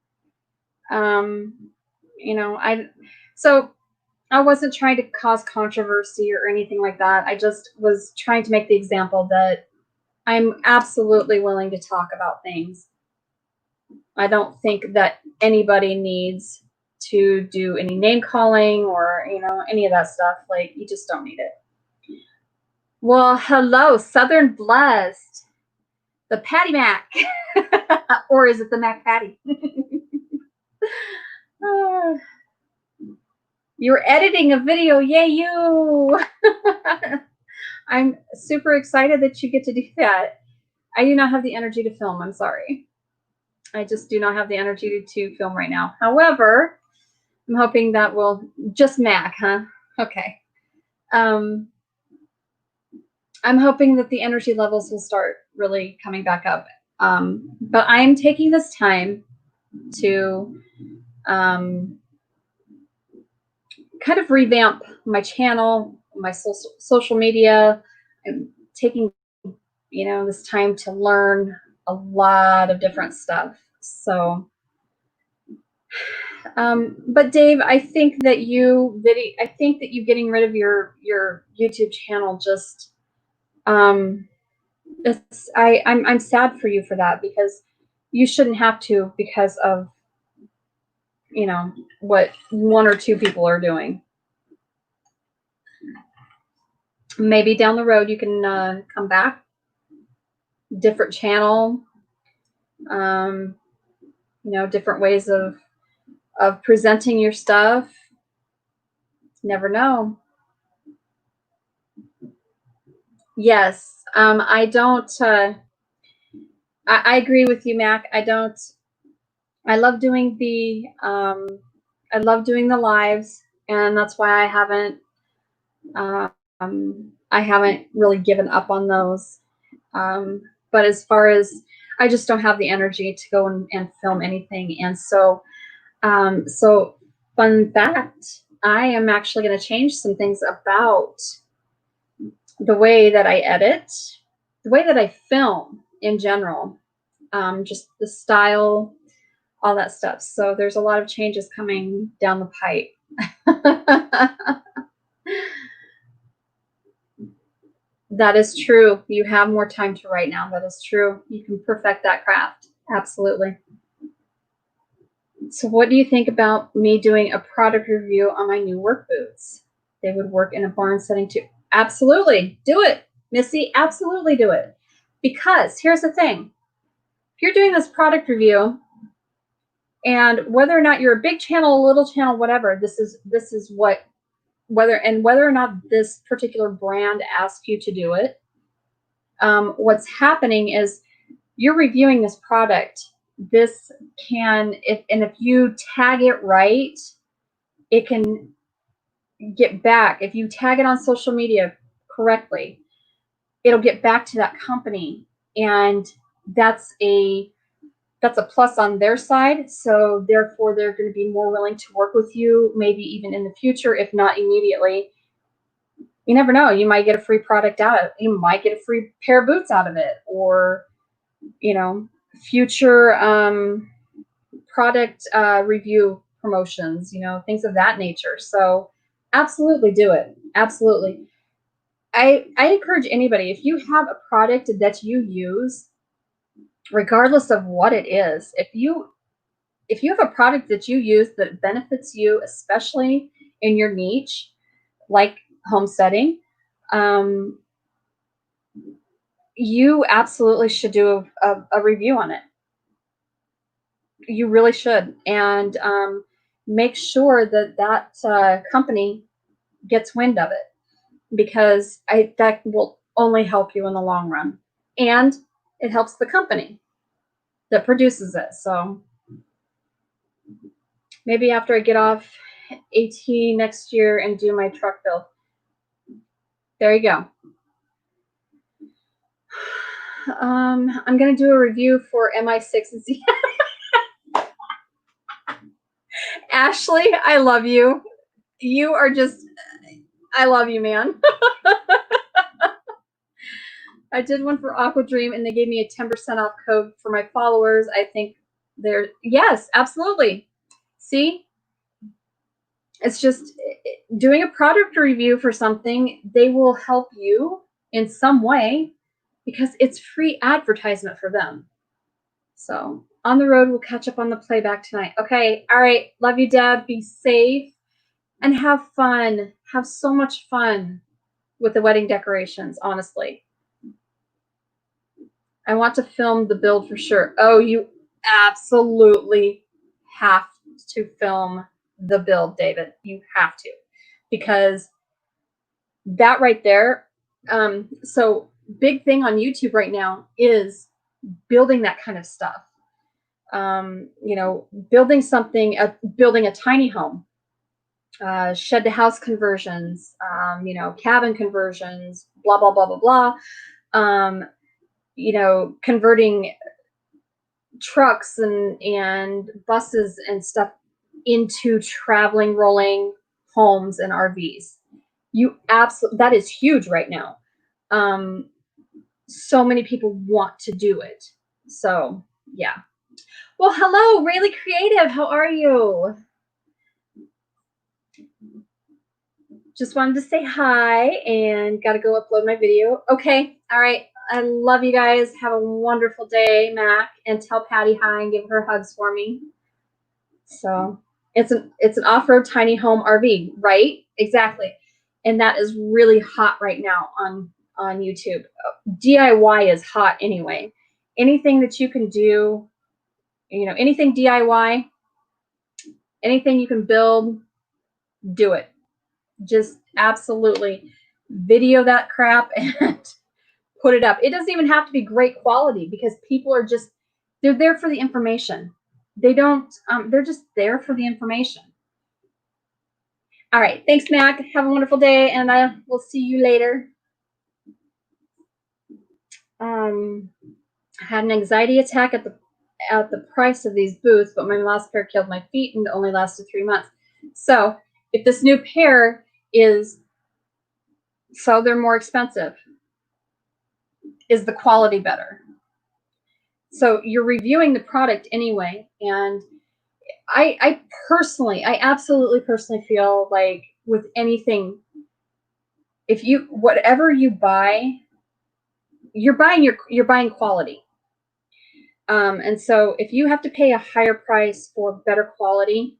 So I wasn't trying to cause controversy or anything like that. I just was trying to make the example that I'm absolutely willing to talk about things. I don't think that anybody needs to do any name calling or, any of that stuff. Like, you just don't need it. Well, hello, Southern Blessed. The Patty Mac. Or is it the Mac Patty? You're editing a video. Yay, you. I'm super excited that you get to do that. I do not have the energy to film. I'm sorry. I just do not have the energy to film right now. However, I'm hoping that will just Mac, huh? Okay. I'm hoping that the energy levels will start really coming back up. But I am taking this time to kind of revamp my channel, my social media. I'm taking, this time to learn a lot of different stuff. So But Dave, I think that you getting rid of your YouTube channel just I'm sad for you for that, because you shouldn't have to, because of, you know, what one or two people are doing. Maybe down the road you can come back, different channel, you know, different ways of presenting your stuff. Never know. Yes, I don't. I agree with you, Mac. I don't. I love doing the. I love doing the lives, and that's why I haven't really given up on those. But as far as, I just don't have the energy to go and film anything, and so so fun fact, I am actually going to change some things about the way that I edit, the way that I film in general, just the style, all that stuff. So there's a lot of changes coming down the pipe. That is true. You have more time to write now. That is true. You can perfect that craft. Absolutely. So what do you think about me doing a product review on my new work boots? They would work in a barn setting too. Absolutely. Do it, Missy. Absolutely do it. Because here's the thing. If you're doing this product review, and whether or not you're a big channel, a little channel, whatever, this is what, whether or not this particular brand asks you to do it, what's happening is you're reviewing this product. This can, if you tag it right, it can get back. If you tag it on social media correctly, it'll get back to that company, and that's a plus on their side. So therefore, they're going to be more willing to work with you, maybe even in the future, if not immediately. You never know. You might get a free product out of it. You might get a free pair of boots out of it, or, you know, future product review promotions, you know, things of that nature. So absolutely do it. Absolutely. I encourage anybody, if you have a product that you use, regardless of what it is, if you have a product that you use that benefits you, especially in your niche, like homesteading, you absolutely should do a review on it. You really should. And make sure that company gets wind of it, because that will only help you in the long run. And it helps the company that produces it. So maybe after I get off AT next year and do my truck build. There you go. I'm going to do a review for MI6Z. Ashley, I love you. You are just, I love you, man. I did one for Aqua Dream, and they gave me a 10% off code for my followers. I think they're, yes, absolutely. See, it's just doing a product review for something. They will help you in some way, because it's free advertisement for them. So on the road, we'll catch up on the playback tonight. Okay. All right. Love you, Dad. Be safe and have fun. Have so much fun with the wedding decorations, honestly. I want to film the build for sure. Oh, you absolutely have to film the build, David. You have to, because that right there. So big thing on YouTube right now is building that kind of stuff. You know, building something, building a tiny home, shed to house conversions, you know, cabin conversions, blah, blah, blah, blah, blah. You know, converting trucks and buses and stuff into traveling, rolling homes and RVs. You absolutely, that is huge right now. So many people want to do it. So yeah. Well, hello, Really Creative. How are you? Just wanted to say hi and got to go upload my video. Okay. All right. I love you guys. Have a wonderful day, Mac, and tell Patty hi and give her hugs for me. So it's an off-road tiny home RV, right? Exactly. And that is really hot right now on YouTube. DIY is hot anyway. Anything that you can do, anything DIY, anything you can build, do it. Just absolutely video that crap and put it up. It doesn't even have to be great quality because people are they're there for the information. They don't, they're just there for the information. All right. Thanks, Mac. Have a wonderful day, and I will see you later. I had an anxiety attack at the price of these boots, but my last pair killed my feet and only lasted 3 months. So if this new pair so they're more expensive. Is the quality better? So you're reviewing the product anyway, and I absolutely personally feel like with anything, whatever you buy, you're buying quality. And so if you have to pay a higher price for better quality,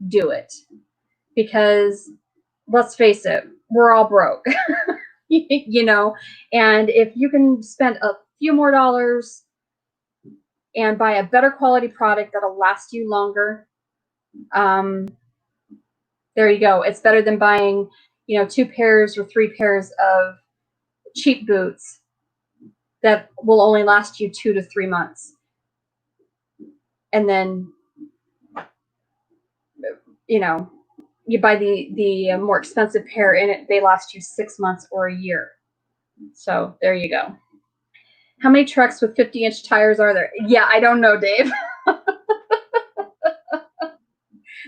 do it. Because let's face it, we're all broke, and if you can spend a few more dollars and buy a better quality product that'll last you longer, there you go. It's better than buying, 2 pairs or 3 pairs of cheap boots that will only last you 2 to 3 months. And then, you buy the more expensive pair and they last you 6 months or a year. So there you go. How many trucks with 50-inch tires are there? Yeah, I don't know, Dave.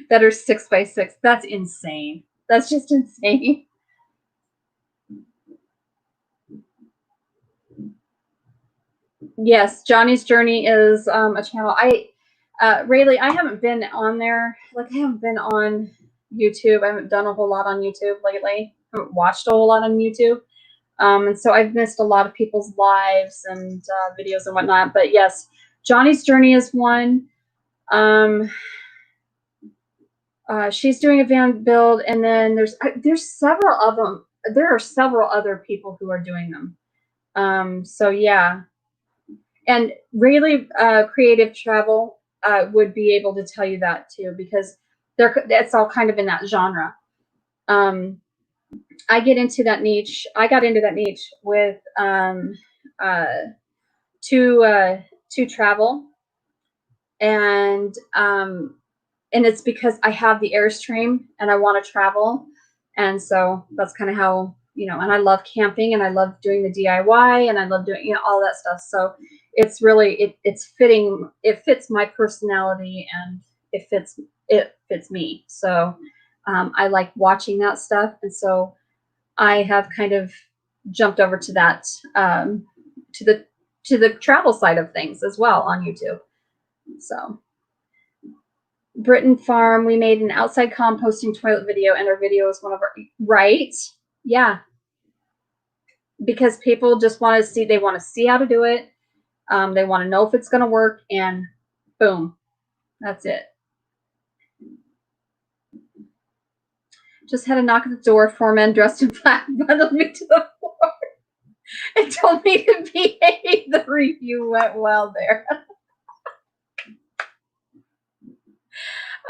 That are 6x6. That's insane. That's just insane. Yes, Johnny's Journey is a channel. Rayleigh, I haven't been on there. Like, I haven't been on YouTube. I haven't done a whole lot on YouTube lately. I haven't watched a whole lot on YouTube. And so I've missed a lot of people's lives and videos and whatnot. But yes, Johnny's Journey is one. She's doing a van build, and then there's several of them. There are several other people who are doing them. So yeah. And Rayleigh Creative Travel would be able to tell you that too, because it's all kind of in that genre. I get into that niche. I got into that niche with to travel, and it's because I have the Airstream and I want to travel, and so that's kind of how, and I love camping and I love doing the DIY and I love doing all that stuff. So it's really it's fitting. It fits my personality and it fits me. So I like watching that stuff, and so I have kind of jumped over to that to the travel side of things as well on YouTube. So Britain Farm, we made an outside composting toilet video, and our video is one of our right. Yeah, because people just want to see. They want to see how to do it. They want to know if it's going to work, and boom, that's it. Just had a knock at the door. 4 men dressed in black bundled me to the floor and told me to behave. The review went well there.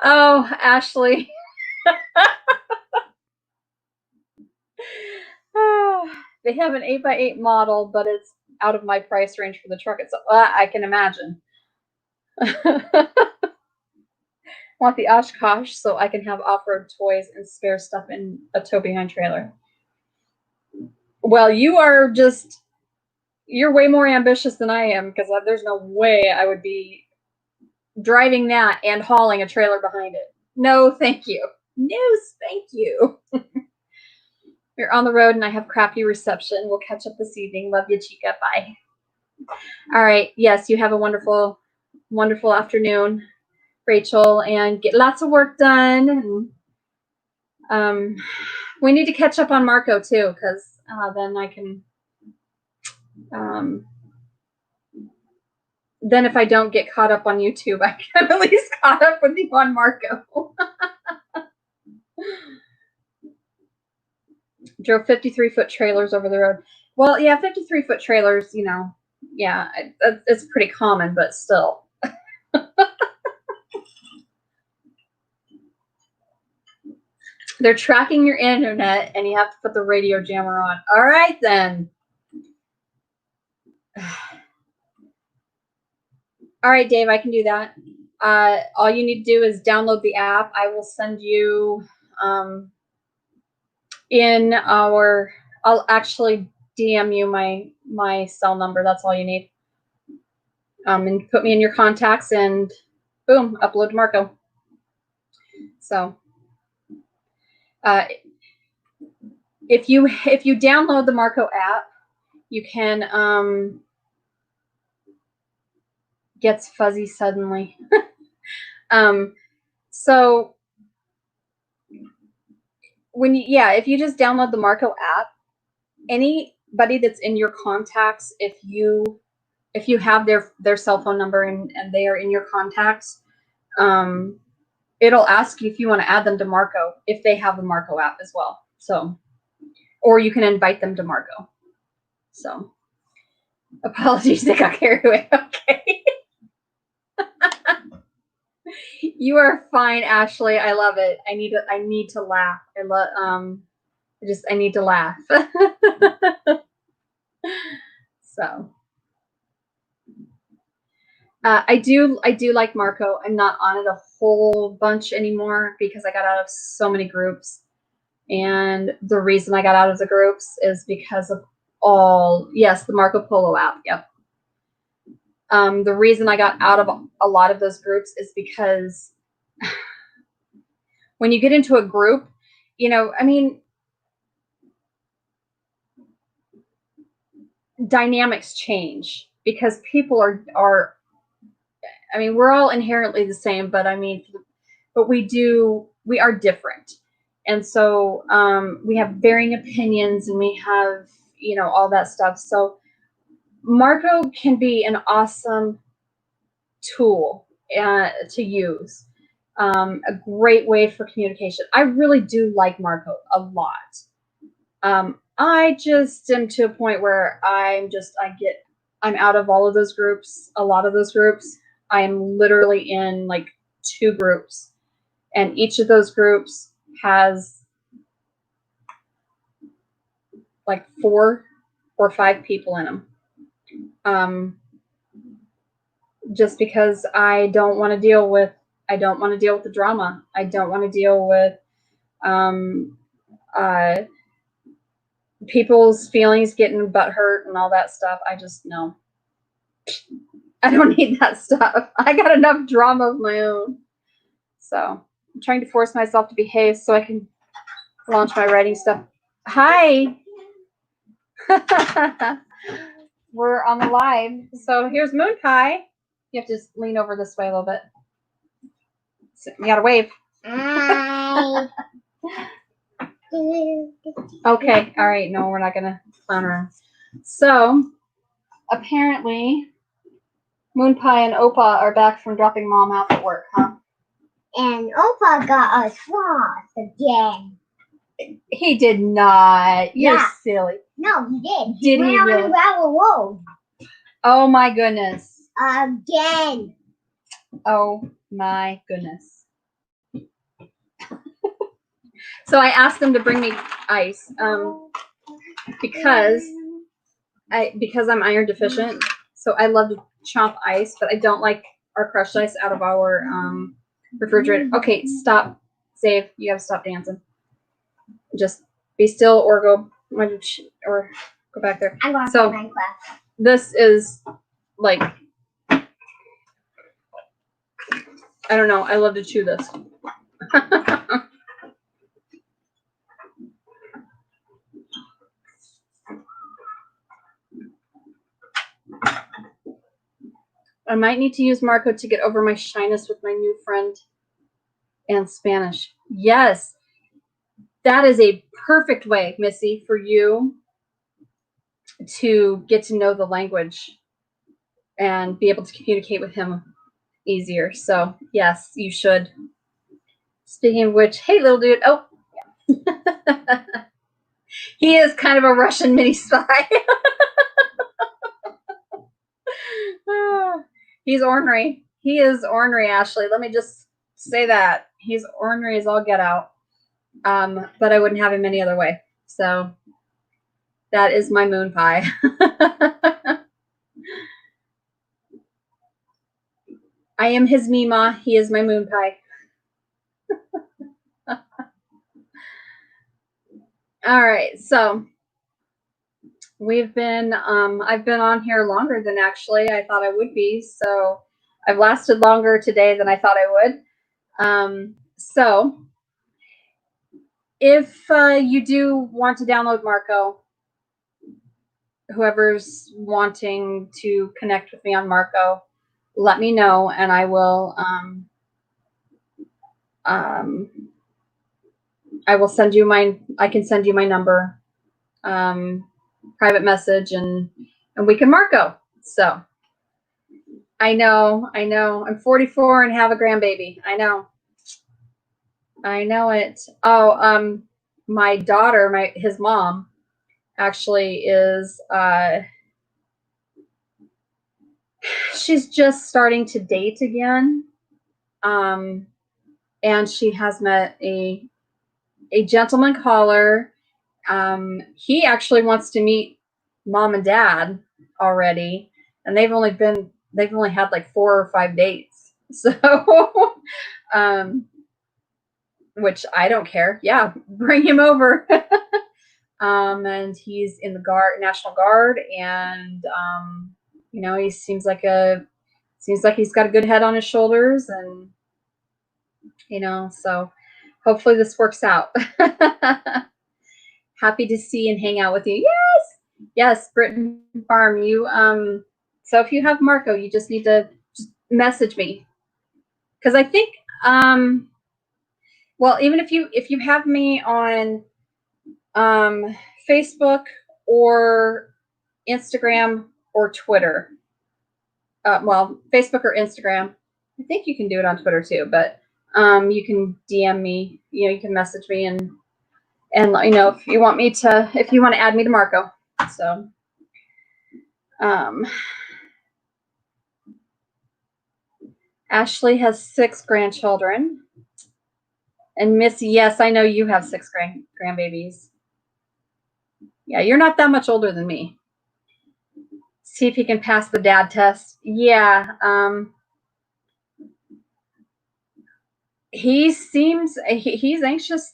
Oh, Ashley. Oh, they have an 8x8 model, but it's out of my price range for the truck itself. I can imagine. Want the Oshkosh so I can have off-road toys and spare stuff in a tow behind trailer. Well, you're way more ambitious than I am, because there's no way I would be driving that and hauling a trailer behind it. No, thank you. No, thank you. We're on the road and I have crappy reception. We'll catch up this evening. Love you, Chica. Bye. All right. Yes, you have a wonderful, wonderful afternoon, Rachel, and get lots of work done. And We need to catch up on Marco too, because then I can. Then if I don't get caught up on YouTube, I can at least caught up with you on Marco. Drove 53-foot trailers over the road. Well, yeah, 53-foot trailers, you know, yeah, it's pretty common, but still. They're tracking your internet, and you have to put the radio jammer on. All right, then. All right, Dave, I can do that. All you need to do is download the app. I will send you I'll actually DM you my cell number. That's all you need. And put me in your contacts, and boom, upload to Marco. So if you download the Marco app, you can gets fuzzy suddenly. So when if you just download the Marco app, anybody that's in your contacts, if you have their cell phone number and they are in your contacts, it'll ask you if you want to add them to Marco if they have the Marco app as well. So, or you can invite them to Marco. So, apologies, I got carried away. Okay. You are fine, Ashley. I love it. I need to laugh. I need to laugh. So, I do like Marco. I'm not on it a whole bunch anymore because I got out of so many groups. And the reason I got out of the groups is because of the Marco Polo app. Yep. The reason I got out of a lot of those groups is because when you get into a group, you know, I mean, dynamics change because people are I mean, we're all inherently the same, but we are different. And so we have varying opinions, and we have, you know, all that stuff. So Marco can be an awesome tool to use. A great way for communication. I really do like Marco a lot. I just am to a point where I'm out of all of those groups, a lot of those groups. I'm literally in like 2 groups, and each of those groups has like 4 or 5 people in them. Just because I don't want to deal with the drama. I don't want to deal with people's feelings getting butthurt and all that stuff. I just no. I don't need that stuff. I got enough drama of my own. So I'm trying to force myself to behave so I can launch my writing stuff. Hi. We're on the live. So here's Moon Pie. You have to just lean over this way a little bit. So you gotta wave. Okay. All right. No, we're not gonna clown around. So apparently Moon Pie and Opa are back from dropping Mom off at work, huh? And Opa got a sloth again. He did not. You're silly. No, he did. Did he went really? On the gravel road. Oh my goodness. Again. Oh my goodness. So I asked them to bring me ice, because I'm iron deficient. So I love to chomp ice, but I don't like our crushed ice out of our refrigerator. Okay, stop. Save. You gotta stop dancing. Just be still or go back there. I'm going to Minecraft. This is like, I don't know. I love to chew this. I might need to use Marco to get over my shyness with my new friend and Spanish. Yes. that is a perfect way, Missy, for you to get to know the language and be able to communicate with him easier. So yes, you should. Speaking of which, hey little dude. Oh, he is kind of a Russian mini spy. He's ornery. He is ornery, Ashley. Let me just say that. He's ornery as all get out. But I wouldn't have him any other way. So that is my moon pie. I am his Mima. He is my moon pie. All right. So we've been, I've been on here longer than actually I thought I would be. So I've lasted longer today than I thought I would. So if you do want to download Marco, whoever's wanting to connect with me on Marco, let me know and I will I will send you I can send you my number, private message, and we can Marco. So I know. I'm 44 and have a grandbaby. I know it. Oh, my daughter, his mom, actually is. She's just starting to date again, and she has met a gentleman caller. He actually wants to meet mom and dad already, and they've only had like 4 or 5 dates. So, which I don't care. Yeah, bring him over. And he's in the National Guard, and he seems like he's got a good head on his shoulders, and so hopefully this works out. Happy to see and hang out with you. Yes, Britain Farm. You so if you have Marco, you just need to just message me, because I think well, even if you have me on Facebook or Instagram or Twitter, well, Facebook or Instagram, I think you can do it on Twitter too, but you can DM me, you can message me and let me know if you want to add me to Marco. So Ashley has 6 grandchildren. And Missy, yes, I know you have 6 grandbabies. Yeah, you're not that much older than me. See if he can pass the dad test. Yeah. He's anxious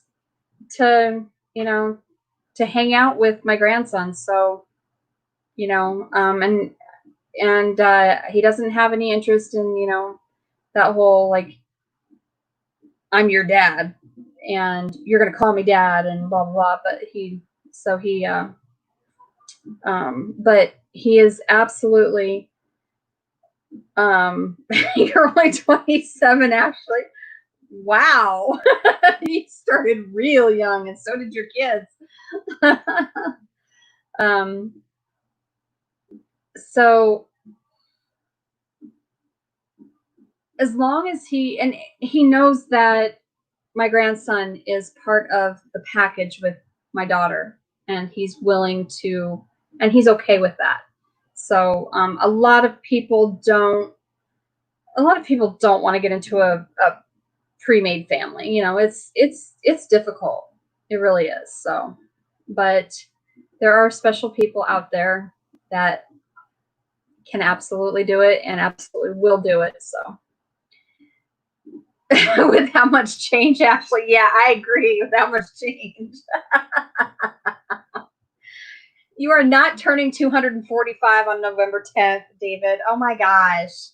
to, to hang out with my grandson. So, and he doesn't have any interest in, that whole, like, I'm your dad and you're going to call me dad and blah, blah, blah. But he is absolutely, you're only 27, Ashley. Wow. You started real young, and so did your kids. So as long as he knows that my grandson is part of the package with my daughter, and he's willing to, and he's okay with that. So a lot of people don't want to get into a pre-made family. It's difficult. It really is. So, but there are special people out there that can absolutely do it and absolutely will do it. So with how much change, Ashley, yeah, I agree with how much change. You are not turning 245 on November 10th, David. Oh my gosh.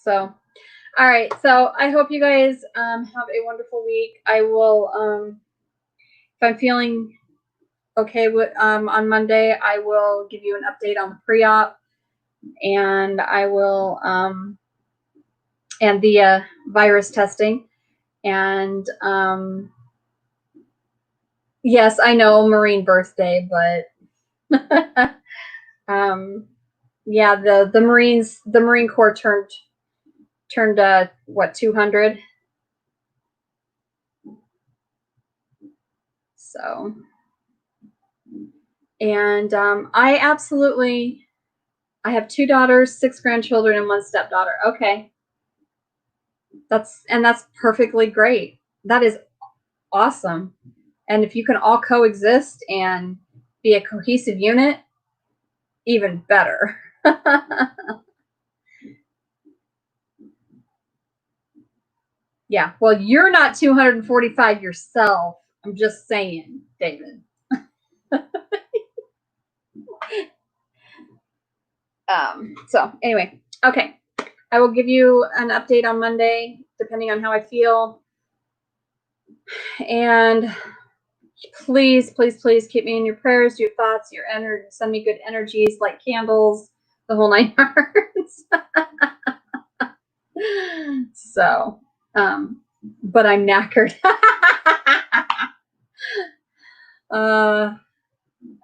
So, all right. So I hope you guys have a wonderful week. I will, if I'm feeling okay with on Monday, I will give you an update on the pre-op, and I will and the virus testing. And yes, I know Marine birthday, but yeah, the Marine Corps turned what, 200. So, and I have 2 daughters, 6 grandchildren, and 1 stepdaughter. Okay, that's perfectly great. That is awesome. And if you can all coexist and be a cohesive unit, even better. Yeah, well, you're not 245 yourself. I'm just saying, David. So anyway, okay. I will give you an update on Monday, depending on how I feel. And please, please, please keep me in your prayers, your thoughts, your energy. Send me good energies, like candles, the whole 9 yards. So, but I'm knackered.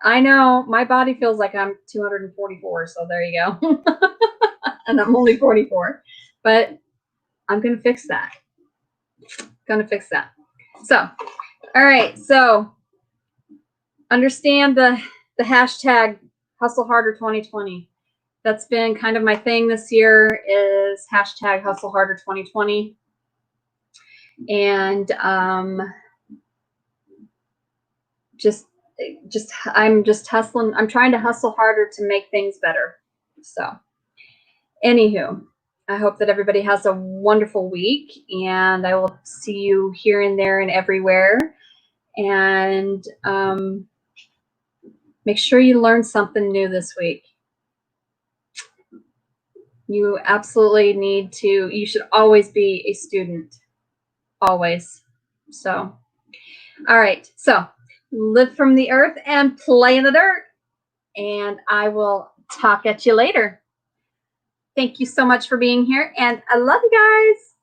I know my body feels like I'm 244, so there you go. And I'm only 44, but I'm gonna fix that. So, all right. So, understand the hashtag Hustle Harder 2020. That's been kind of my thing this year, is hashtag Hustle Harder 2020. And I'm just hustling. I'm trying to hustle harder to make things better. So, anywho, I hope that everybody has a wonderful week, and I will see you here and there and everywhere. And make sure you learn something new this week. You absolutely need to. You should always be a student. Always. So, all right. So, live from the earth and play in the dirt. And I will talk at you later. Thank you so much for being here, and I love you guys.